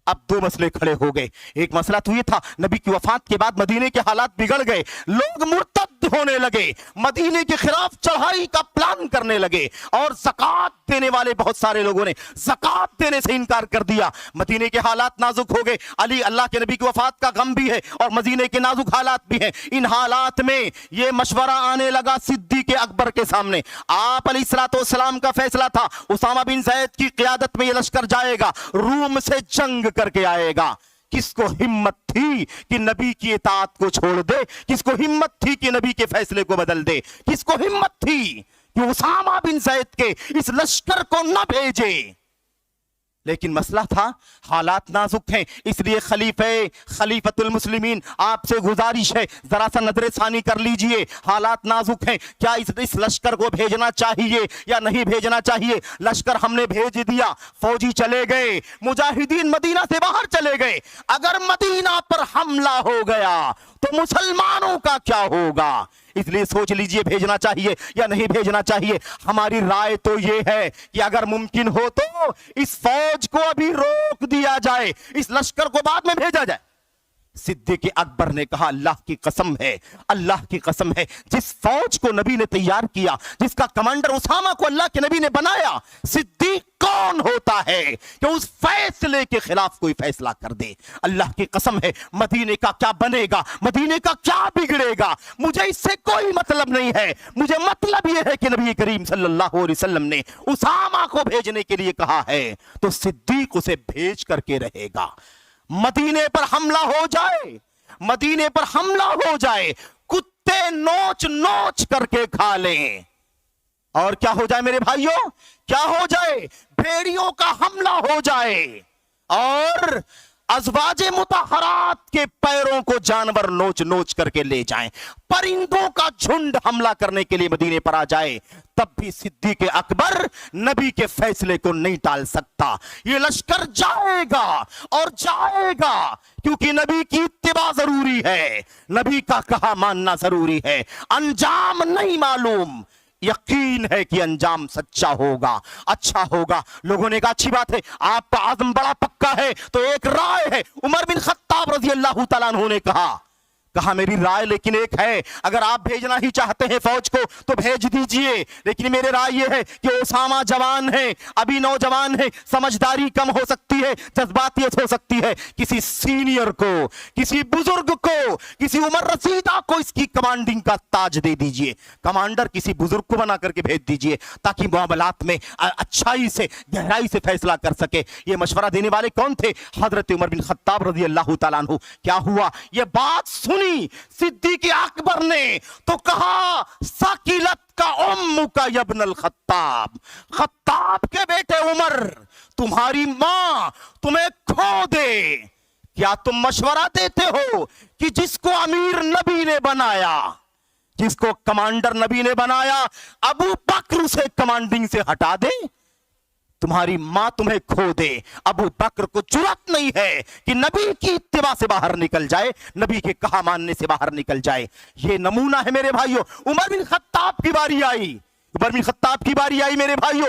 अब दो मसले खड़े हो गए। एक मसला तो ये था, नबी की वफात के बाद मदीने के हालात बिगड़ गए, लोग मुर्तद होने लगे, मदीने के खिलाफ चढ़ाई का प्लान करने लगे, और ज़कात देने वाले बहुत सारे लोगों ने ज़कात देने से इनकार कर दिया। मदीने के हालात नाजुक हो गए। अली, अल्लाह के नबी की वफात का गम भी है और मदीने के नाजुक हालात भी हैं। इन हालात में ये मशवरा आने लगा सिद्दीक अकबर के सामने। आप अलैहिस्सलाम का फैसला था, उसामा बिन ज़ैद की क़ियादत में ये लश्कर जाएगा, रूम से जंग करके आएगा। किसको हिम्मत थी कि नबी की इताअत को छोड़ दे? किसको हिम्मत थी कि नबी के फैसले को बदल दे? किसको हिम्मत थी कि उसामा बिन ज़ैद के इस लश्कर को न भेजे? لیکن مسئلہ تھا حالات نازک ہیں، اس لیے خلیفۃ المسلمین آپ سے گزارش ہے ذرا سا نظر ثانی کر لیجئے، حالات نازک ہیں، کیا اس لشکر کو بھیجنا چاہیے یا نہیں بھیجنا چاہیے؟ لشکر ہم نے بھیج دیا، فوجی چلے گئے، مجاہدین مدینہ سے باہر چلے گئے، اگر مدینہ پر حملہ ہو گیا تو مسلمانوں کا کیا ہوگا؟ اس لیے سوچ لیجئے بھیجنا چاہیے یا نہیں بھیجنا چاہیے۔ ہماری رائے تو یہ ہے کہ اگر ممکن ہو تو اس فوج کو ابھی روک دیا جائے، اس لشکر کو بعد میں بھیجا جائے۔ صدیق اکبر نے کہا اللہ کی قسم ہے، اللہ کی قسم ہے، جس فوج کو نبی نے تیار کیا، جس کا کمانڈر اسامہ کو اللہ کے نبی نے بنایا، صدیق کون ہوتا ہے کہ اس فیصلے کے خلاف کوئی فیصلہ کر دے؟ اللہ کی قسم ہے، مدینے کا کیا بنے گا، مدینے کا کیا بگڑے گا، مجھے اس سے کوئی مطلب نہیں ہے، مجھے مطلب یہ ہے کہ نبی کریم صلی اللہ علیہ وسلم نے اسامہ کو بھیجنے کے لیے کہا ہے تو صدیق اسے بھیج کر کے رہے گا۔ مدینے پر حملہ ہو جائے، مدینے پر حملہ ہو جائے، کتے نوچ نوچ کر کے کھا لیں، اور کیا ہو جائے میرے بھائیوں، کیا ہو جائے؟ بھیڑیوں کا حملہ ہو جائے اور ازواج مطہرات کے پیروں کو جانور نوچ نوچ کر کے لے جائیں، پرندوں کا جھنڈ حملہ کرنے کے لیے مدینے پر آ جائے، تب بھی صدیق اکبر نبی کے فیصلے کو نہیں ٹال سکتا۔ یہ لشکر جائے گا اور جائے گا، کیونکہ نبی کی اتباع ضروری ہے، نبی کا کہا ماننا ضروری ہے، انجام نہیں معلوم، یقین ہے کہ انجام سچا ہوگا، اچھا ہوگا۔ لوگوں نے کہا اچھی بات ہے، آپ کا عزم بڑا پکا ہے، تو ایک رائے ہے۔ عمر بن خطاب رضی اللہ تعالیٰ عنہ نے کہا میری رائے لیکن ایک ہے، اگر آپ بھیجنا ہی چاہتے ہیں فوج کو تو بھیج دیجئے، لیکن میرے رائے یہ ہے کہ اسامہ جوان ہے، ابھی نوجوان ہے، سمجھداری کم ہو سکتی ہے، جذباتیت ہو سکتی ہے، کسی سینئر کو، کسی بزرگ کو، کسی عمر رسیدہ کو اس کی کمانڈنگ کا تاج دے دیجئے، کمانڈر کسی بزرگ کو بنا کر کے بھیج دیجئے تاکہ معاملات میں اچھائی سے گہرائی سے فیصلہ کر سکے۔ یہ مشورہ دینے والے کون تھے؟ حضرت عمر بن خطاب رضی اللہ تعالیٰ عنہ۔ کیا ہوا؟ یہ بات سنی صدیق اکبر نے تو کہا ساکلت کا امک یا ابن الخطاب، خطاب کے بیٹے عمر، تمہاری ماں تمہیں کھو دے۔ کیا تم مشورہ دیتے ہو کہ جس کو امیر نبی نے بنایا، جس کو کمانڈر نبی نے بنایا، ابو بکر اسے کمانڈنگ سے ہٹا دے؟ تمہاری ماں تمہیں کھو دے۔ ابو بکر کو جرأت نہیں ہے کہ نبی کی اتباع سے باہر نکل جائے، نبی کے کہا ماننے سے باہر نکل جائے۔ یہ نمونہ ہے میرے بھائیوں۔ عمر بن خطاب کی باری آئی، عمر بن خطاب کی باری آئی میرے بھائیوں،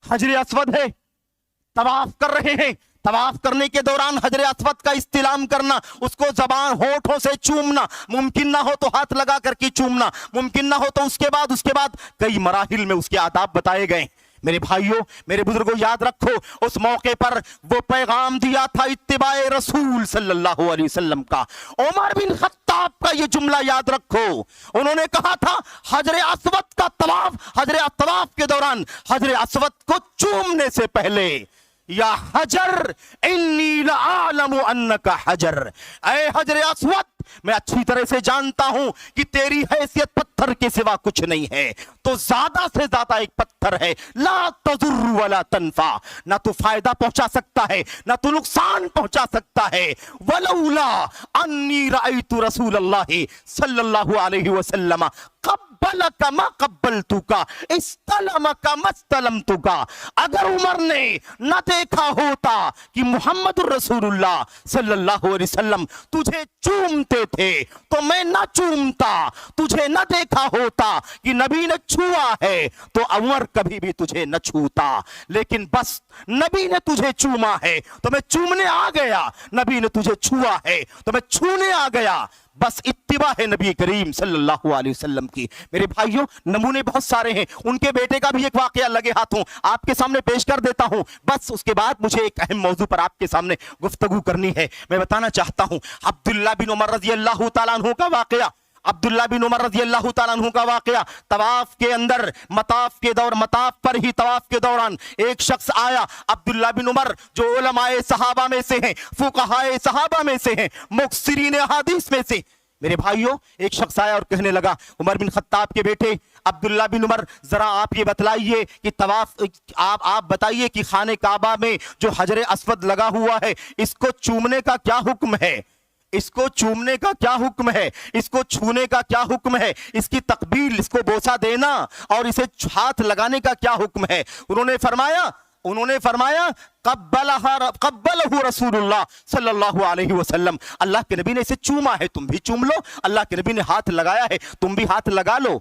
حجر اسود ہے، طواف کر رہے ہیں، طواف کرنے کے دوران حجر اسود کا استلام کرنا، اس کو زبان ہونٹوں سے چومنا، ممکن نہ ہو تو ہاتھ لگا کر کے چومنا، ممکن نہ ہو تو اس کے بعد کئی مراحل میں اس کے آداب بتائے گئے۔ میرے بھائیوں، میرے بزرگوں، یاد رکھو اس موقع پر وہ پیغام دیا تھا اتباع رسول صلی اللہ علیہ وسلم کا۔ عمر بن خطاب کا یہ جملہ یاد رکھو، انہوں نے کہا تھا حجر اسود کا طواف، حجر طواف کے دوران حجر اسود کو چومنے سے پہلے، یا حجر انی لعالم انکا حجر، اے حجر اسود میں اچھی طرح سے جانتا ہوں کہ تیری حیثیت پتھر کے سوا کچھ نہیں ہے، تو زیادہ سے زیادہ ایک پتھر ہے، لا تضر ولا تنفع، نہ تو فائدہ پہنچا سکتا ہے نہ تو نقصان پہنچا سکتا ہے۔ ولولا انی رأیت رسول اللہ صلی اللہ علیہ وسلم قبلک ما قبلتک استلمک ما استلمتک، اگر عمر نے نہ دیکھا ہوتا کہ محمد رسول اللہ صلی اللہ علیہ وسلم تجھے چومتے تھے تو میں نہ چومتا، تجھے نہ دیکھا ہوتا کہ نبی نے چھوا ہے تو عمر کبھی بھی تجھے نہ چھوتا، لیکن بس نبی نے تجھے چوما ہے تو میں چومنے آ گیا، نبی نے تجھے چھوا ہے تو میں چھونے آ گیا، بس اتباع ہے نبی کریم صلی اللہ علیہ وسلم کی۔ میرے بھائیوں، نمونے بہت سارے ہیں، ان کے بیٹے کا بھی ایک واقعہ لگے ہاتھوں آپ کے سامنے پیش کر دیتا ہوں، بس اس کے بعد مجھے ایک اہم موضوع پر آپ کے سامنے گفتگو کرنی ہے۔ میں بتانا چاہتا ہوں عبداللہ بن عمر رضی اللہ تعالیٰ عنہ کا واقعہ، عبداللہ بن عمر رضی اللہ تعالیٰ عنہ کا واقعہ، طواف کے اندر مطاف پر ہی طواف کے دوران ایک شخص آیا، عبداللہ بن عمر جو علماء صحابہ میں سے ہیں، فقہاء صحابہ میں سے ہیں، مکثرین احادیث میں سے، میرے بھائیوں ایک شخص آیا اور کہنے لگا عمر بن خطاب کے بیٹے عبداللہ بن عمر ذرا آپ یہ بتلائیے کہ طواف آپ بتائیے کہ خانہ کعبہ میں جو حجر اسود لگا ہوا ہے اس کو چومنے کا کیا حکم ہے، اس کو چومنے کا کیا حکم ہے، اس کو چھونے کا کیا حکم ہے، اس کی تقبیل، اس کو بوسہ دینا اور اسے ہاتھ لگانے کا کیا حکم ہے۔ انہوں نے فرمایا قبلہ رسول اللہ صلی اللہ علیہ وسلم، اللہ کے نبی نے اسے چوما ہے، تم بھی چوم لو، اللہ کے نبی نے ہاتھ لگایا ہے تم بھی ہاتھ لگا لو۔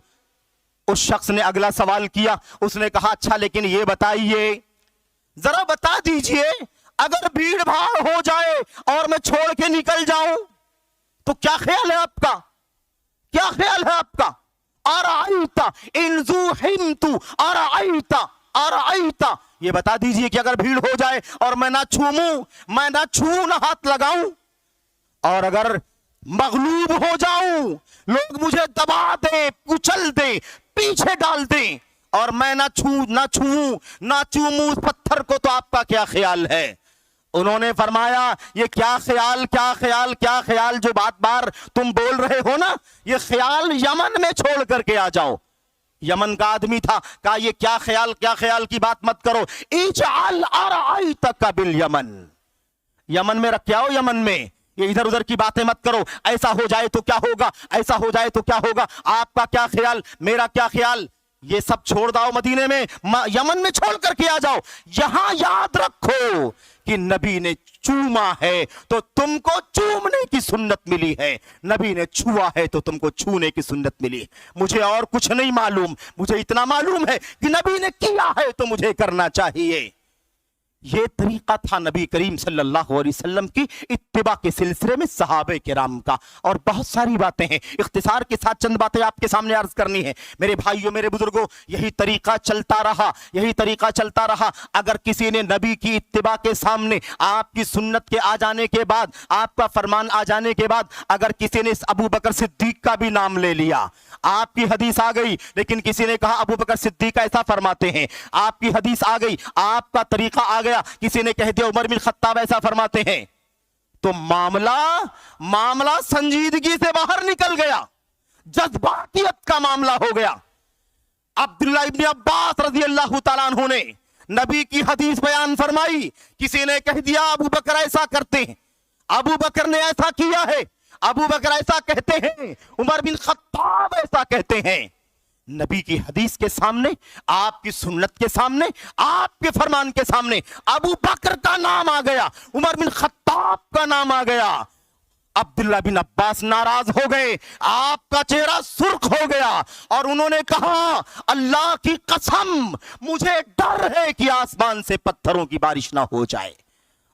اس شخص نے اگلا سوال کیا، اس نے کہا اچھا لیکن یہ بتائیے، ذرا بتا دیجئے اگر بھیڑ بھاڑ ہو جائے اور میں چھوڑ کے نکل جاؤں تو کیا خیال ہے آپ کا، کیا خیال ہے آپ کا؟ ارائیتا ان زوحمت ارائیتا، یہ بتا دیجئے کہ اگر بھیڑ ہو جائے اور میں نہ چھوؤں نہ ہاتھ لگاؤں، اور اگر مغلوب ہو جاؤں، لوگ مجھے دبا دیں، کچل دیں، پیچھے ڈال دیں اور میں نہ چھوؤں نہ چوموں اس پتھر کو، تو آپ کا کیا خیال ہے؟ انہوں نے فرمایا یہ کیا خیال جو بات بار تم بول رہے ہو نا، یہ خیال یمن میں چھوڑ کر کے آ جاؤ۔ یمن کا آدمی تھا، کہا یہ کیا خیال کی بات مت کرو، اجعل ارائیتک بالیمن، یمن میں رکھ کے آؤ، یمن میں یہ ادھر ادھر کی باتیں مت کرو، ایسا ہو جائے تو کیا ہوگا، ایسا ہو جائے تو کیا ہوگا، آپ کا کیا خیال، میرا کیا خیال، یہ سب چھوڑ داؤ، مدینے میں یمن میں چھوڑ کر کے آ جاؤ، یہاں یاد رکھو کہ نبی نے چوما ہے تو تم کو چومنے کی سنت ملی ہے، نبی نے چھوا ہے تو تم کو چھونے کی سنت ملی۔ مجھے اور کچھ نہیں معلوم، مجھے اتنا معلوم ہے کہ نبی نے کیا ہے تو مجھے کرنا چاہیے۔ یہ طریقہ تھا نبی کریم صلی اللہ علیہ وسلم کی اتباع کے سلسلے میں صحابہ کرام کا، اور بہت ساری باتیں ہیں، اختصار کے ساتھ چند باتیں آپ کے سامنے عرض کرنی ہے۔ میرے بھائیوں، میرے بزرگوں، یہی طریقہ چلتا رہا، اگر کسی نے نبی کی اتباع کے سامنے آپ کی سنت کے آ جانے کے بعد، آپ کا فرمان آ جانے کے بعد، اگر کسی نے ابو بکر صدیق کا بھی نام لے لیا، آپ کی حدیث آ گئی لیکن کسی نے کہا ابو بکر صدیق ایسا فرماتے ہیں، آپ کی حدیث آ گئی، آپ کا طریقہ آ گیا، کسی نے کہہ دیا عمر بن خطاب ایسا فرماتے ہیں، تو معاملہ سنجیدگی سے باہر نکل گیا، جذباتیت کا معاملہ ہو گیا۔ عبداللہ ابن عباس رضی اللہ تعالیٰ عنہ نے نبی کی حدیث بیان فرمائی، کسی نے کہہ دیا ابو بکر ایسا کرتے ہیں، ابو بکر نے ایسا کیا ہے، ابو بکر ایسا کہتے ہیں، عمر بن خطاب ایسا کہتے ہیں۔ نبی کی حدیث کے سامنے، آپ کی سنت کے سامنے، آپ کے فرمان کے سامنے ابو بکر کا نام آ گیا، عمر بن خطاب کا نام آ گیا، عبداللہ بن عباس ناراض ہو گئے، آپ کا چہرہ سرخ ہو گیا، اور انہوں نے کہا اللہ کی قسم مجھے ڈر ہے کہ آسمان سے پتھروں کی بارش نہ ہو جائے،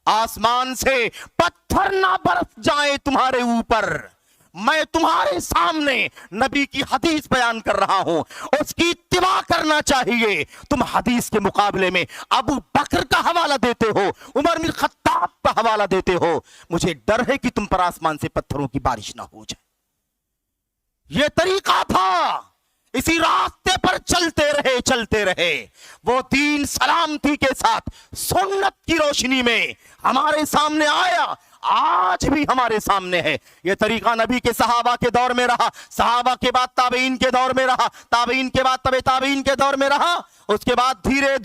آسمان سے پتھر نہ برس جائیں تمہارے اوپر، میں تمہارے سامنے نبی کی حدیث بیان کر رہا ہوں، اس کی اتباع کرنا چاہیے، تم حدیث کے مقابلے میں ابو بکر کا حوالہ دیتے ہو، عمر بن خطاب کا حوالہ دیتے ہو، مجھے ڈر ہے کہ تم پر آسمان سے پتھروں کی بارش نہ ہو جائے۔ یہ طریقہ تھا، اسی راستے پر چلتے رہے، وہ دین سلامتی کے ساتھ سنت کی روشنی میں ہمارے سامنے آیا، آج بھی ہمارے سامنے ہے۔ یہ طریقہ نبی کے صحابہ کے دور میں رہا، صحابہ کے بعد تابعین کے دور میں رہا، تابعین کے بعد تابعین کے دور میں رہا، اس کے بعد دھیرے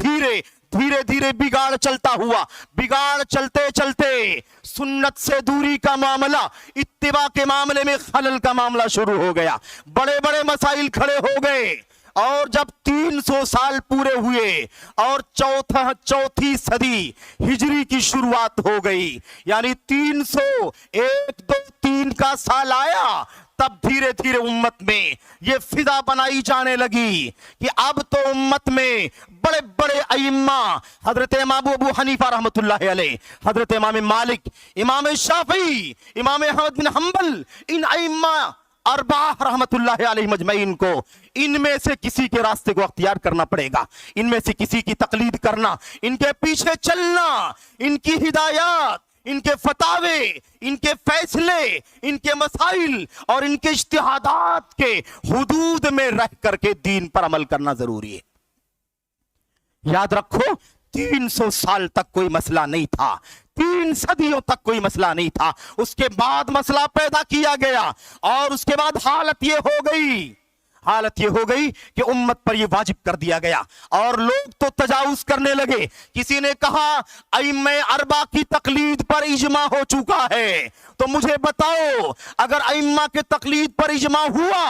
دھیرے بگاڑ چلتا ہوا، بگاڑ چلتے سنت سے دوری کا معاملہ، اتباع کے معاملے میں خلل کا معاملہ شروع ہو گیا، بڑے مسائل کھڑے ہو گئے، اور جب 300 سال پورے ہوئے اور چوتھی صدی ہجری کی شروعات ہو گئی، یعنی 301-2-3 کا سال آیا، تب دھیرے امت میں یہ فضا بنائی جانے لگی کہ اب تو امت میں بڑے ائمہ، حضرت امام ابو حنیفہ رحمۃ اللہ علیہ، حضرت امام مالک، امام شافعی، امام احمد بن حنبل، ان ائمہ اربعہ رحمت اللہ علیہ مجمعین کو ان میں سے کسی کے راستے کو اختیار کرنا پڑے گا، ان میں سے کسی کی تقلید کرنا، ان کے پیچھے چلنا، ان کی ہدایات، ان کے فتاوے، ان کے فیصلے، ان کے مسائل اور ان کے اجتہادات کے حدود میں رہ کر کے دین پر عمل کرنا ضروری ہے۔ یاد رکھو 300 साल तक कोई मसला नहीं था, 3 सदियों तक कोई मसला नहीं था। उसके बाद मसला पैदा किया गया और उसके बाद हालत ये हो गई कि उम्मत पर ये वाजिब कर दिया गया और लोग तो तजावुज करने लगे। किसी ने कहा अइम्मे अरबा की तकलीद पर इजमा हो चुका है, तो मुझे बताओ अगर अइम्मा के तकलीद पर इजमा हुआ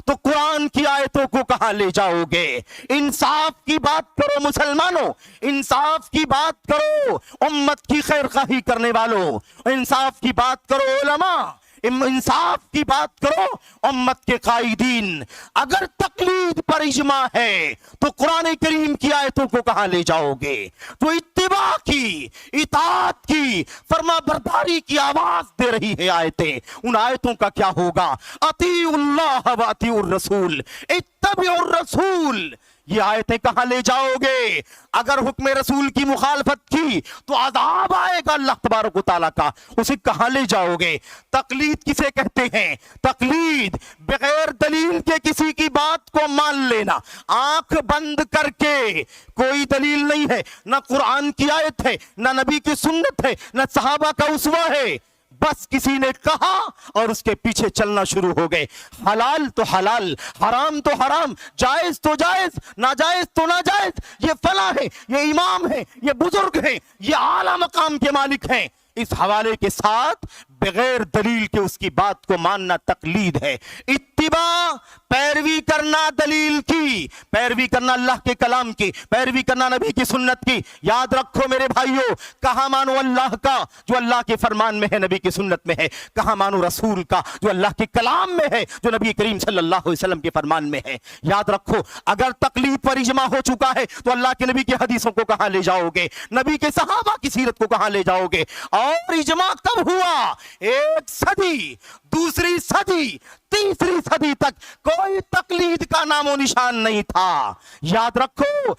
तो कुरान की आयतों को कहां ले जाओगे? इंसाफ की बात करो मुसलमानों, इंसाफ की बात करो उम्मत की खैरखाही करने वालों, इंसाफ की बात करो उलमा, इंसाफ की बात करो उम्मत के कायदीन। अगर तकलीद पर इजमा है तो कुरान करीम की आयतों को कहां ले जाओगे? तो इत्तिबा की, इताअत की, फरमा बरदारी की आवाज दे रही है आयतें, उन आयतों का क्या होगा? अतीउल्लाह व अतीउर रसूल, इत्तबिउर रसूल, ये आयतें कहां ले जाओगे? अगर हुक्म रसूल की मुखालफत की तो अज़ाब आएगा अल्लाह तबारक व तआला का, उसे कहां ले जाओगे? तकलीद किसे कहते हैं? तकलीद बगैर दलील के किसी की बात को मान लेना, आंख बंद करके, कोई दलील नहीं है, ना कुरान की आयत है, ना नबी की सुन्नत है, ना सहाबा का उसवा है, बस किसी ने कहा और उसके पीछे चलना शुरू हो गए। हलाल तो हलाल, हराम तो हराम, जायज तो जायज, नाजायज तो नाजायज, ये फला है, ये इमाम है, ये बुजुर्ग है, ये आला मकाम के मालिक हैं, इस हवाले के साथ बगैर दलील के उसकी बात को मानना तकलीद है। इत्तिबा पैरवी करना दलील की, पैरवी करना अल्लाह के कलाम की, पैरवी करना नबी की सुन्नत की। याद रखो मेरे भाइयों, कहां मानो अल्लाह का जो अल्लाह के फरमान में है, नबी की सुन्नत में है, कहां मानो रसूल का जो अल्लाह के कलाम में है, जो नबी करीम सल्लल्लाहु अलैहि वसल्लम के फरमान में है। याद रखो अगर तकलीद पर इजमा हो चुका है तो अल्लाह के नबी की हदीसों को कहां ले जाओगे? नबी के सहाबा की सीरत को कहां ले जाओगे? और इजमा कब हुआ? 1 सदी, दूसरी सदी, तीसरी सदी तक कोई तकलीद का नामो निशान नहीं था। याद रखो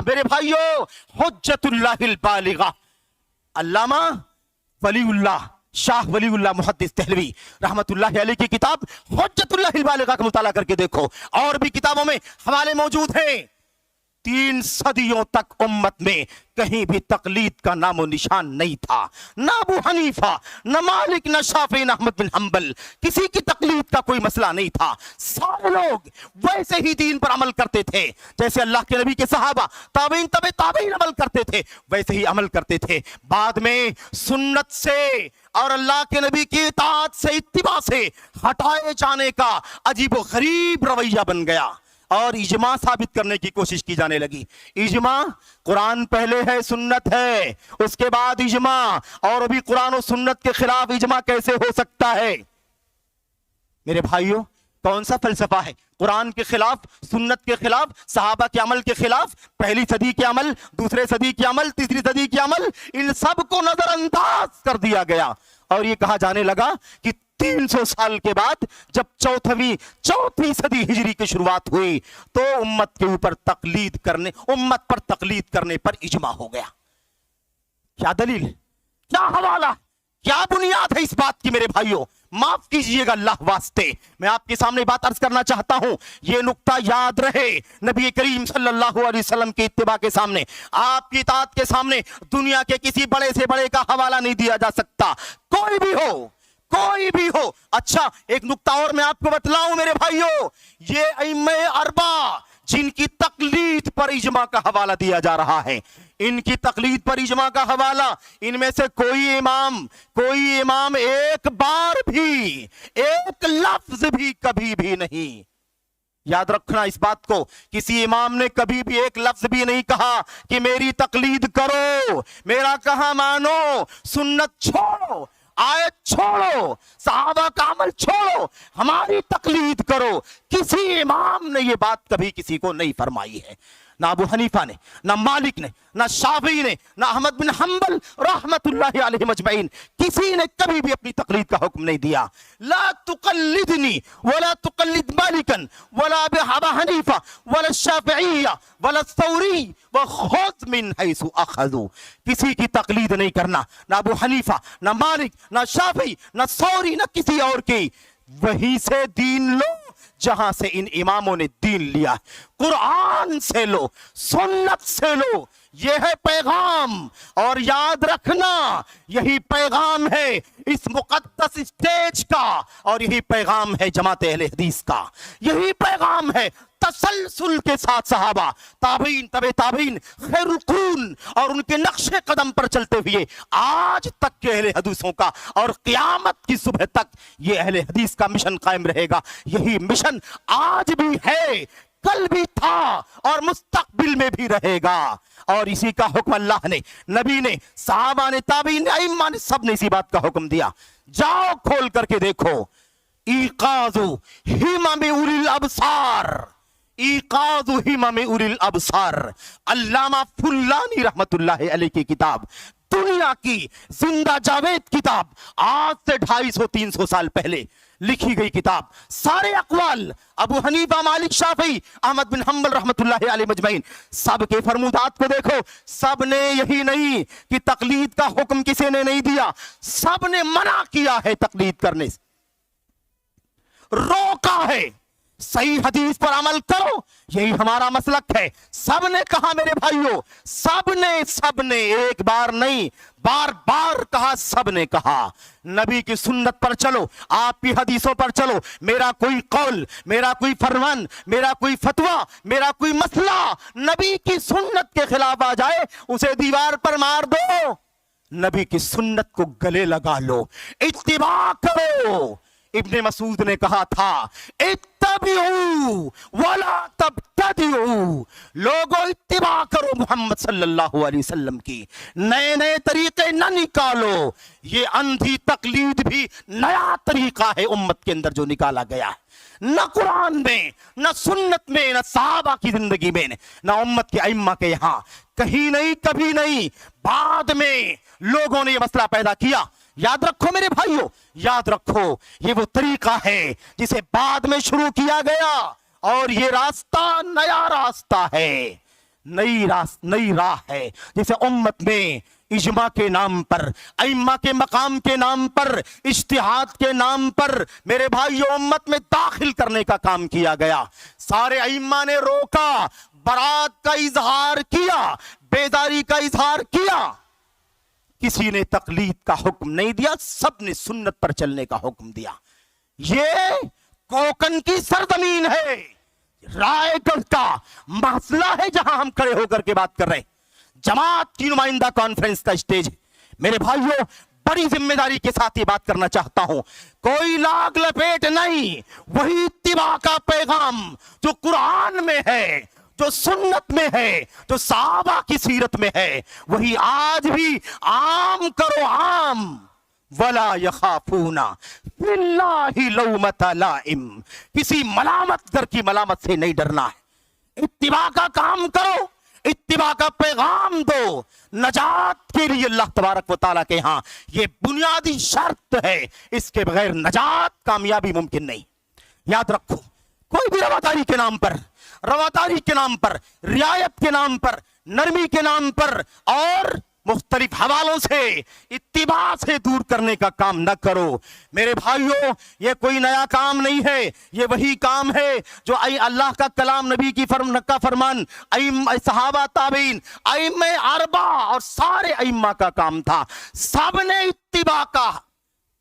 मेरे भाइयों, हुज्जतुल्लाहिल बालिगा, अल्लामा वलीउल्लाह शाह वलीउल्लाह मुहद्दिस देहलवी रहमतुल्लाहि अलैहि की किताब हुज्जतुल्लाहिल बालिगा का मुताला करके देखो, और भी किताबों में हवाले मौजूद हैं। 3 सदियों तक उम्मत में कहीं भी तकलीद का नामो निशान नहीं था। ना अबू हनीफा, न मालिक, न शाफी, न अहमद बिन हंबल, किसी की तकलीद का कोई मसला नहीं था। सारे लोग वैसे ही दीन पर अमल करते थे जैसे अल्लाह के नबी के सहाबा, ताबईन, तबे ताबईन अमल करते थे, वैसे ही अमल करते थे। बाद में सुन्नत से और अल्लाह के नबी की इताअत से, इत्तिबा से हटाए जाने का अजीब गरीब रवैया बन गया और इजमा साबित करने की कोशिश की जाने लगी। इजमा, कुरान पहले है, सुन्नत है, उसके बाद इजमा, और अभी कुरान और सुन्नत के खिलाफ इजमा कैसे हो सकता है? मेरे भाइयों, कौन सा फलसफा है? कुरान के खिलाफ, सुन्नत के खिलाफ, सहाबा के अमल के खिलाफ, पहली सदी के अमल, दूसरे सदी के अमल, तीसरी सदी के अमल, इन सब को नजरअंदाज कर दिया गया और ये कहा जाने लगा कि 300 साल के बाद जब चौथी सदी हिजरी की शुरुआत हुई तो उम्मत के ऊपर तकलीद करने, उम्मत पर तकलीद करने पर इजमा हो गया। क्या दलील, क्या हवाला, क्या बुनियाद है इस बात की? मेरे भाइयों माफ कीजिएगा अल्लाह वास्ते, मैं आपके सामने बात अर्ज करना चाहता हूं, ये नुक्ता याद रहे। नबी करीम सल्लल्लाहु अलैहि वसल्लम के इत्तिबा के सामने, आपकी इताअत के सामने दुनिया के किसी बड़े से बड़े का हवाला नहीं दिया जा सकता, कोई भी हो, कोई भी हो। अच्छा, एक नुक्ता और मैं आपको बतलाऊं मेरे भाइयों, ये अइम्मे अरबा जिनकी तकलीद पर इजमा का हवाला दिया जा रहा है, इनकी तकलीद पर इजमा का हवाला, इनमें से कोई इमाम एक बार भी, एक लफ्ज भी कभी भी नहीं, याद रखना इस बात को, किसी इमाम ने कभी भी एक लफ्ज भी नहीं कहा कि मेरी तकलीद करो, मेरा कहा मानो, सुन्नत छोड़ो, आयत छोड़ो, सहाबा का अमल छोड़ो, हमारी तकलीद करो। किसी इमाम ने ये बात कभी किसी को नहीं फरमाई है। ना अबू हनीफा ने, ना मालिक ने, ना शाफी ने, ना अहमद बिन हंबल रहमतुल्लाहि अलैहिम अजमईन, किसी ने कभी भी अपनी तकलीद का हुक्म नहीं दिया। ला तुकल्लिदनी वला तुकल्लिद मालिकन वला अबू हनीफा वला शाफिय्या वला सौरी व खुद मिन हैसु अखज़ू, किसी की तकलीद नहीं करना, ना अबू हनीफा, ना मालिक, ना शाफी, ना सौरी, ना किसी और की, वहीं से दीन लो जहां से इन इमामों ने दीन लिया। कुरान से लो, सुन्नत से लो, ये है पैगाम। और याद रखना यही पैगाम है इस मुकद्दस स्टेज का, और यही पैगाम है जमात अहले हदीस का, यही पैगाम है तसलसल के साथ सहाबा, ताबीन, तबे ताबीन, खैरुल कुरून और उनके नक्शे कदम पर चलते हुए आज तक के अहले हदीसों का, और क़यामत की सुबह तक ये अहले हदीस का मिशन कायम रहेगा। यही मिशन आज भी है, कल भी था और मुस्तकबिल में भी रहेगा। और इसी का हुक्म अल्लाह ने, नबी ने, सहाबा ने, ताबीन ने, अइम्मा ने, सब ने इसी बात का हुक्म दिया। जाओ खोल करके देखो, ईकाज़ु हिमम उलिल अबसार, ईकाज़ु हिमम उलिल अबसार, अल्लामा फुल्लानी रहमतुल्लाहि अलैह की किताब, दुनिया की जिंदा जावेद किताब, आज से 250-300 साल पहले लिखी गई किताब। सारे अक़वाल अबू हनीफा, मालिक, शाफी, अहमद बिन हम्बल रहमतुल्लाहि अलैहि मजमईन, सब के फरमूदात को देखो। सब ने यही नहीं कि तकलीद का हुक्म किसी ने नहीं दिया, सब ने मना किया है तकलीद करने से, रोका है सही हदीस पर अमल करो, यही हमारा मसलक है। सब ने कहा मेरे भाइयों, सब ने एक बार नहीं बार बार कहा, सब ने कहा नबी की सुन्नत पर चलो, आपकी हदीसों पर चलो। मेरा कोई कौल, मेरा कोई फरमान, मेरा कोई फतवा, मेरा कोई मसला नबी की सुन्नत के खिलाफ आ जाए, उसे दीवार पर मार दो, नबी की सुन्नत को गले लगा लो, इत्तिबा करो। इब्ने मसूद ने कहा था, इत्तबिऊ वला तब्तदिऊ, लोगों इत्तिबा करो मोहम्मद सल्लल्लाहु अलैहि वसल्लम की, नए नए तरीके न निकालो। ये अंधी तकलीद भी नया तरीका है उम्मत के अंदर जो निकाला गया है, न कुरान में, न सुन्नत में, न सहाबा की जिंदगी में, न उम्मत के अइम्मा के यहाँ, कहीं नहीं, कभी नहीं। बाद में लोगों ने यह मसला पैदा किया। याद रखो मेरे भाइयों, याद रखो, ये वो तरीका है जिसे बाद में शुरू किया गया, और ये रास्ता नया रास्ता है, नई राह है, जिसे उम्मत में इजमा के नाम पर, अइम्मा के मकाम के नाम पर, इज्तिहाद के नाम पर मेरे भाइयों उम्मत में दाखिल करने का काम किया गया। सारे अइम्मा ने रोका, बरात का इजहार किया, बेदारी का इजहार किया, किसी ने तकलीद का हुक्म नहीं दिया, सब ने सुन्नत पर चलने का हुक्म दिया। ये कोकन की सरजमीन है, रायगढ़ का मसला है जहां हम खड़े होकर के बात कर रहे हैं, जमात की नुमाइंदा कॉन्फ्रेंस का स्टेज। मेरे भाइयों, बड़ी जिम्मेदारी के साथ ये बात करना चाहता हूं, कोई लाग लपेट नहीं, वही इत्तिबा का पैगाम जो कुरान में है, जो सुन्नत में है, जो सहाबा की सीरत में है, वही आज भी आम करो, आम। वला यखाफूना फिल्लाहि लौमता लाइम, किसी मलामतगर की मलामत से नहीं डरना है। इत्तिबा का काम करो, इत्तिबा का पैगाम दो, नजात के लिए अल्लाह तबारक व तआला के यहाँ ये बुनियादी शर्त है, इसके बगैर नजात, कामयाबी मुमकिन नहीं। याद रखो, कोई भी रवादारी के नाम पर, रवादारी के नाम पर, रियायत के नाम पर, नरमी के नाम पर और मुख्तलिफ हवालों से इत्तिबा से दूर करने का काम न करो। मेरे भाइयों, ये कोई नया काम नहीं है, ये वही काम है जो अल्लाह का कलाम, नबी की फरमान, सहाबा, ताबीन, अइम्मे अरबा और सारे अइम्मा का काम था। सबने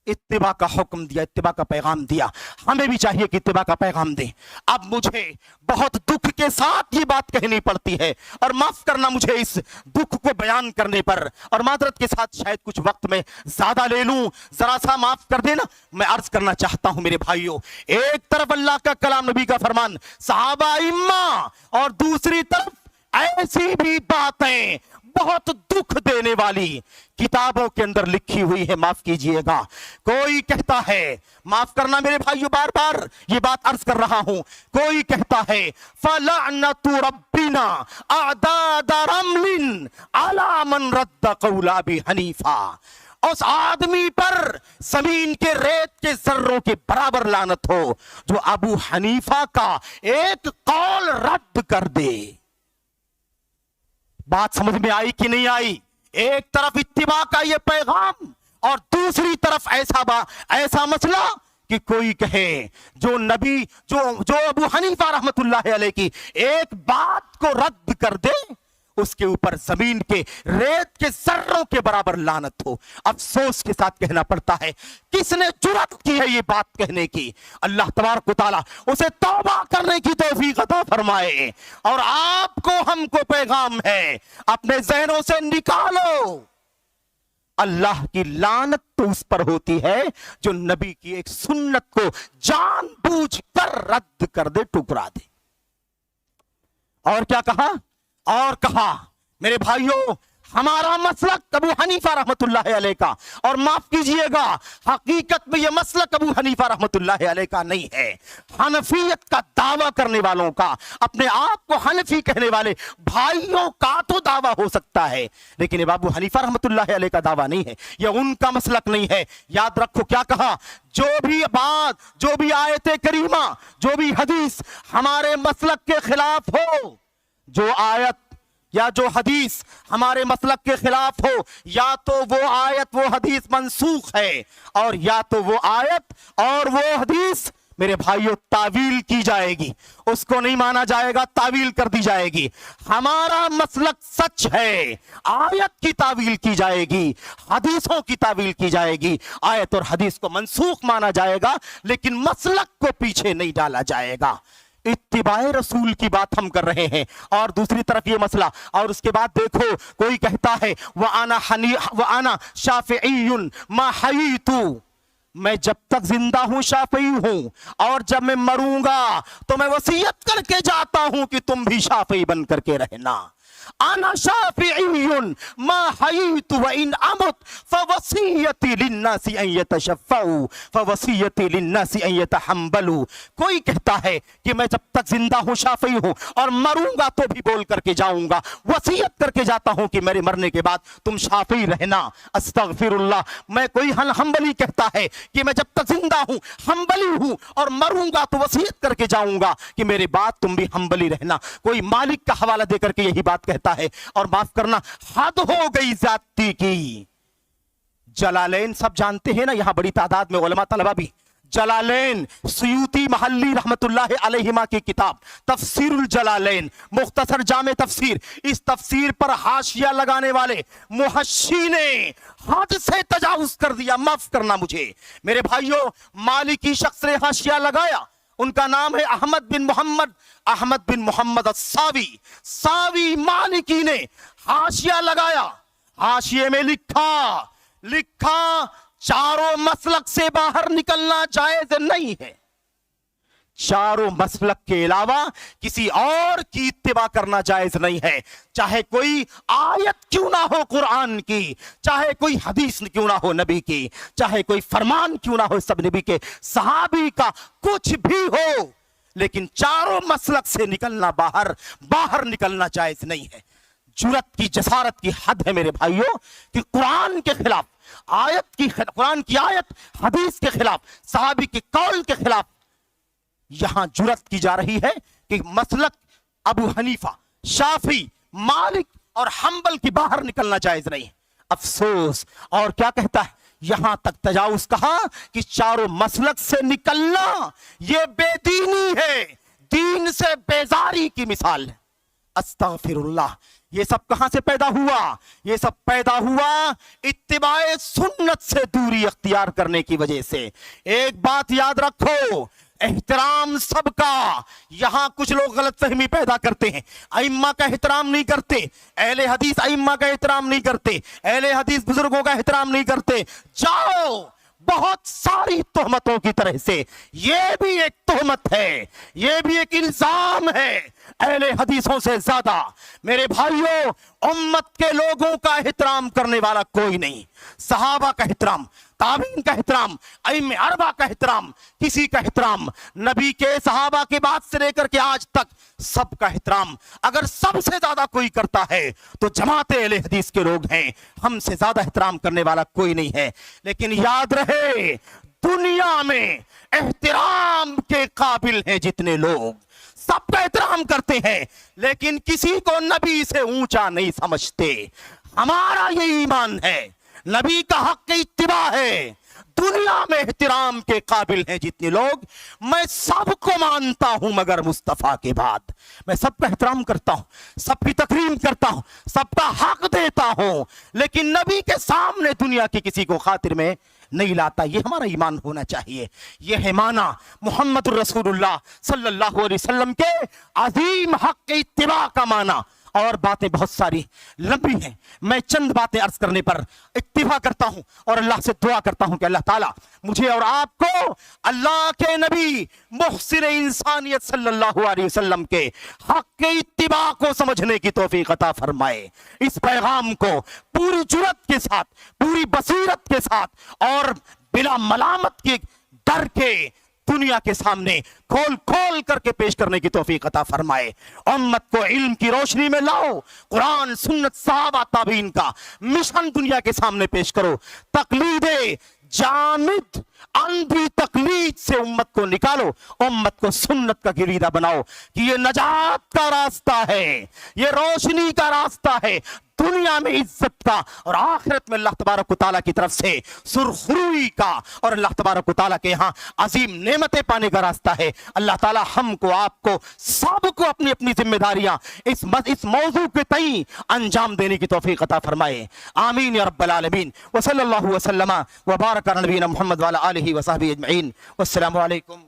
इत्तिबा का हुक्म दिया, इत्तिबा का पैगाम दिया। हमें भी चाहिए कि इत्तिबा का पैगाम दें। अब मुझे बहुत दुख के साथ ये बात कहनी पड़ती है, और माफ करना मुझे इस दुख को बयान करने पर, और माजरत के साथ शायद कुछ वक्त में ज्यादा ले लूं, जरा सा माफ कर देना। मैं अर्ज करना चाहता हूं मेरे भाइयों, एक तरफ अल्लाह का कलाम, नबी का फरमान, सहाबा, इम्मा, और दूसरी तरफ ऐसी भी बातें बहुत दुख देने वाली किताबों के अंदर लिखी हुई है। माफ कीजिएगा, कोई कहता है, माफ करना मेरे भाइयों, बार बार ये बात अर्ज कर रहा हूं, कोई कहता है फलअनतु रब्बिना अदाद रमलिन अला मन रद्द कौल अबी हनीफा, उस आदमी पर जमीन के रेत के जर्रों के बराबर लानत हो जो अबू हनीफा का एक कौल रद्द कर दे। बात समझ में आई कि नहीं आई? एक तरफ इत्तिबा का ये पैगाम, और दूसरी तरफ ऐसा मसला کہ کوئی کہے جو نبی جو ابو حنیفہ رحمتاللہ علیہ کی ایک بات کو رد کر دے اس کے اوپر زمین کے ریت کے ذروں کے برابر لعنت ہو. افسوس کے ساتھ کہنا پڑتا ہے کس نے جرأت کی ہے یہ بات کہنے کی. اللہ تبارک و تعالیٰ اسے توبہ کرنے کی توفیق عطا فرمائے. اور آپ کو ہم کو پیغام ہے اپنے ذہنوں سے نکالو اللہ کی لعنت تو اس پر ہوتی ہے جو نبی کی ایک سنت کو جان بوجھ کر رد کر دے, ٹکرا دے. اور کیا کہا؟ اور کہا میرے بھائیوں ہمارا مسلک ابو حنیفہ رحمت اللہ علیہ کا, اور معاف کیجئے گا حقیقت میں یہ مسلک ابو حنیفہ رحمت اللہ علیہ کا نہیں ہے. حنفیت کا دعویٰ کرنے والوں کا, اپنے آپ کو حنفی کہنے والے بھائیوں کا تو دعویٰ ہو سکتا ہے, لیکن یہ ابو حنیفہ رحمت اللہ علیہ کا دعویٰ نہیں ہے, یہ ان کا مسلک نہیں ہے. یاد رکھو کیا کہا, جو بھی بات, جو بھی آیت کریمہ, جو بھی حدیث ہمارے مسلک کے خلاف ہو, جو آیت یا جو حدیث ہمارے مسلک کے خلاف ہو, یا تو وہ آیت وہ حدیث منسوخ ہے, اور یا تو وہ آیت اور وہ حدیث میرے بھائیوں تعویل کی جائے گی, اس کو نہیں مانا جائے گا, تعویل کر دی جائے گی. ہمارا مسلک سچ ہے, آیت کی تعویل کی جائے گی, حدیثوں کی تعویل کی جائے گی. آیت اور حدیث کو منسوخ مانا جائے گا لیکن مسلک کو پیچھے نہیں ڈالا جائے گا. اتباع رسول کی بات ہم کر رہے ہیں, اور دوسری طرف یہ مسئلہ. اور اس کے بعد دیکھو کوئی کہتا ہے وَأَنَا شَافِعِيٌّ مَا حَيِّيتُ, میں جب تک زندہ ہوں شافعی ہوں, اور جب میں مروں گا تو میں وصیت کر کے جاتا ہوں کہ تم بھی شافعی بن کر کے رہنا. انا شافعی ما حییت وان امت فوصیتی للناس ان یتشفعوا فوصیتی للناس ان یتحملوا. کوئی کہتا ہے کہ میں جب تک زندہ ہوں شافعی ہوں, اور مروں گا تو بھی بول کر کے جاؤں گا, وصیت کر کے جاتا ہوں کہ میرے مرنے کے بعد تم شافعی رہنا. استغفر اللہ. میں کوئی حنبلی کہتا ہے کہ میں جب تک زندہ ہوں حنبلی ہوں, اور مروں گا تو وصیت کر کے جاؤں گا کہ میرے بعد تم بھی حنبلی رہنا. کوئی مالک کا حوالہ دے کر کے یہی بات کہتا ہے. اور معاف کرنا حد ہو گئی زیادتی کی. جلالین سب جانتے ہیں نا, یہاں بڑی تعداد میں علماء طلبہ بھی. جلالین سیوطی محلی رحمت اللہ علیہما کی کتاب تفسیر الجلالین, مختصر جامع تفسیر. اس تفسیر پر حاشیہ لگانے والے محشی نے حد سے تجاوز کر دیا. معاف کرنا مجھے میرے بھائیوں, مالکی شخص نے حاشیہ لگایا, ان کا نام ہے احمد بن محمد الساوی. ساوی مالکی نے حاشیہ لگایا. حاشیے میں لکھا چاروں مسلک سے باہر نکلنا جائز نہیں ہے. چاروں مسلک کے علاوہ کسی اور کی اتباع کرنا جائز نہیں ہے, چاہے کوئی آیت کیوں نہ ہو قرآن کی, چاہے کوئی حدیث کیوں نہ ہو نبی کی, چاہے کوئی فرمان کیوں نہ ہو سب نبی کے صحابی کا, کچھ بھی ہو, لیکن چاروں مسلک سے نکلنا باہر نکلنا جائز نہیں ہے. جرأت کی جسارت کی حد ہے میرے بھائیوں کہ قرآن کے خلاف, قرآن کی آیت, حدیث کے خلاف, صحابی کے قول کے خلاف یہاں جرأت کی جا رہی ہے کہ مسلک ابو حنیفہ, شافعی, مالک اور حنبل کی باہر نکلنا جائز نہیں ہے. افسوس. اور کیا کہتا ہے, یہاں تک تجاوز کہا کہ چاروں مسلک سے نکلنا یہ بے دینی ہے, دین سے بیزاری کی مثال ہے. استغفر اللہ. یہ سب کہاں سے پیدا ہوا؟ یہ سب پیدا ہوا اتباع سنت سے دوری اختیار کرنے کی وجہ سے. ایک بات یاد رکھو, احترام سب کا. یہاں کچھ لوگ غلط فہمی پیدا کرتے ہیں, ائمہ کا احترام نہیں کرتے, اہل حدیث ائمہ کا احترام نہیں کرتے, اہل حدیث بزرگوں کا احترام نہیں کرتے. جاؤ بہت ساری تہمتوں کی طرح سے یہ بھی ایک تہمت ہے, یہ بھی ایک الزام ہے. اہل حدیثوں سے زیادہ میرے بھائیوں امت کے لوگوں کا احترام کرنے والا کوئی نہیں. صحابہ کا احترام, تابعین کا احترام, ائمہ اربعہ کا احترام, کسی کا احترام, نبی کے صحابہ کے بعد سے لے کر کے آج تک سب کا احترام اگر سب سے زیادہ کوئی کرتا ہے تو جماعت اہل حدیث کے لوگ ہیں. ہم سے زیادہ احترام کرنے والا کوئی نہیں ہے. لیکن یاد رہے دنیا میں احترام کے قابل ہیں جتنے لوگ, سب کا احترام کرتے ہیں, لیکن کسی کو نبی سے اونچا نہیں سمجھتے. ہمارا یہ ایمان ہے, نبی کا حق اتباع ہے. दुनिया में एहतराम के काबिल हैं जितने लोग, मैं सबको मानता हूं मगर मुस्तफा के बाद। मैं सबका एहतराम करता हूं, सबकी तकरीम करता हूं, सबका हक देता हूं, लेकिन नबी के सामने दुनिया की किसी को खातिर में नहीं लाता। ये हमारा ईमान होना चाहिए। ये है माना मोहम्मद रसूलुल्लाह सल्लल्लाहु अलैहि वसल्लम के अजीम हक के इत्तिबा का माना। और बातें बहुत सारी लंबी हैं, मैं चंद बातें अर्ज करने पर इत्तिबा करता हूं और अल्लाह से दुआ करता हूं कि अल्लाह ताला मुझे और आपको अल्लाह के नबी मुहसिन इंसानियत सल्लल्लाहु अलैहि वसल्लम के हक के इत्तिबा को समझने की तौफीक अता फरमाए। इस पैगाम को पूरी जुर्रत के साथ, पूरी बसीरत के साथ और बिला मलामत के डर के दुनिया के सामने खोल खोल करके पेश करने की तौफीक अता फरमाए। उम्मत को इल्म की रोशनी में लाओ, कुरान सुन्नत सहाबा ताबीन का मिशन दुनिया के सामने पेश करो। तकलीदे जामिद अंधी तकलीद से उम्मत को निकालो, उम्मत को सुन्नत का गिरीदा बनाओ कि ये नजात का रास्ता है, ये रोशनी का रास्ता है, दुनिया में इज्जत का और आखिरत में अल्लाह तबारक व तआला की तरफ से सुरखरुई का और अल्लाह तबारक व तआला के यहाँ अजीम नेमतें पाने का रास्ता है। अल्लाह ताला हमको आपको सबको अपनी अपनी जिम्मेदारियां इस मौजू के तई अंजाम देने की तौफीक अता फरमाए। आमीन या रब्बल आलमीन। व सल्लल्लाहु वसल्लम व बारक अला नबीना मुहम्मद व अला आलिहि व सहबिहि अजमईन। वस्सलामु अलैकुम।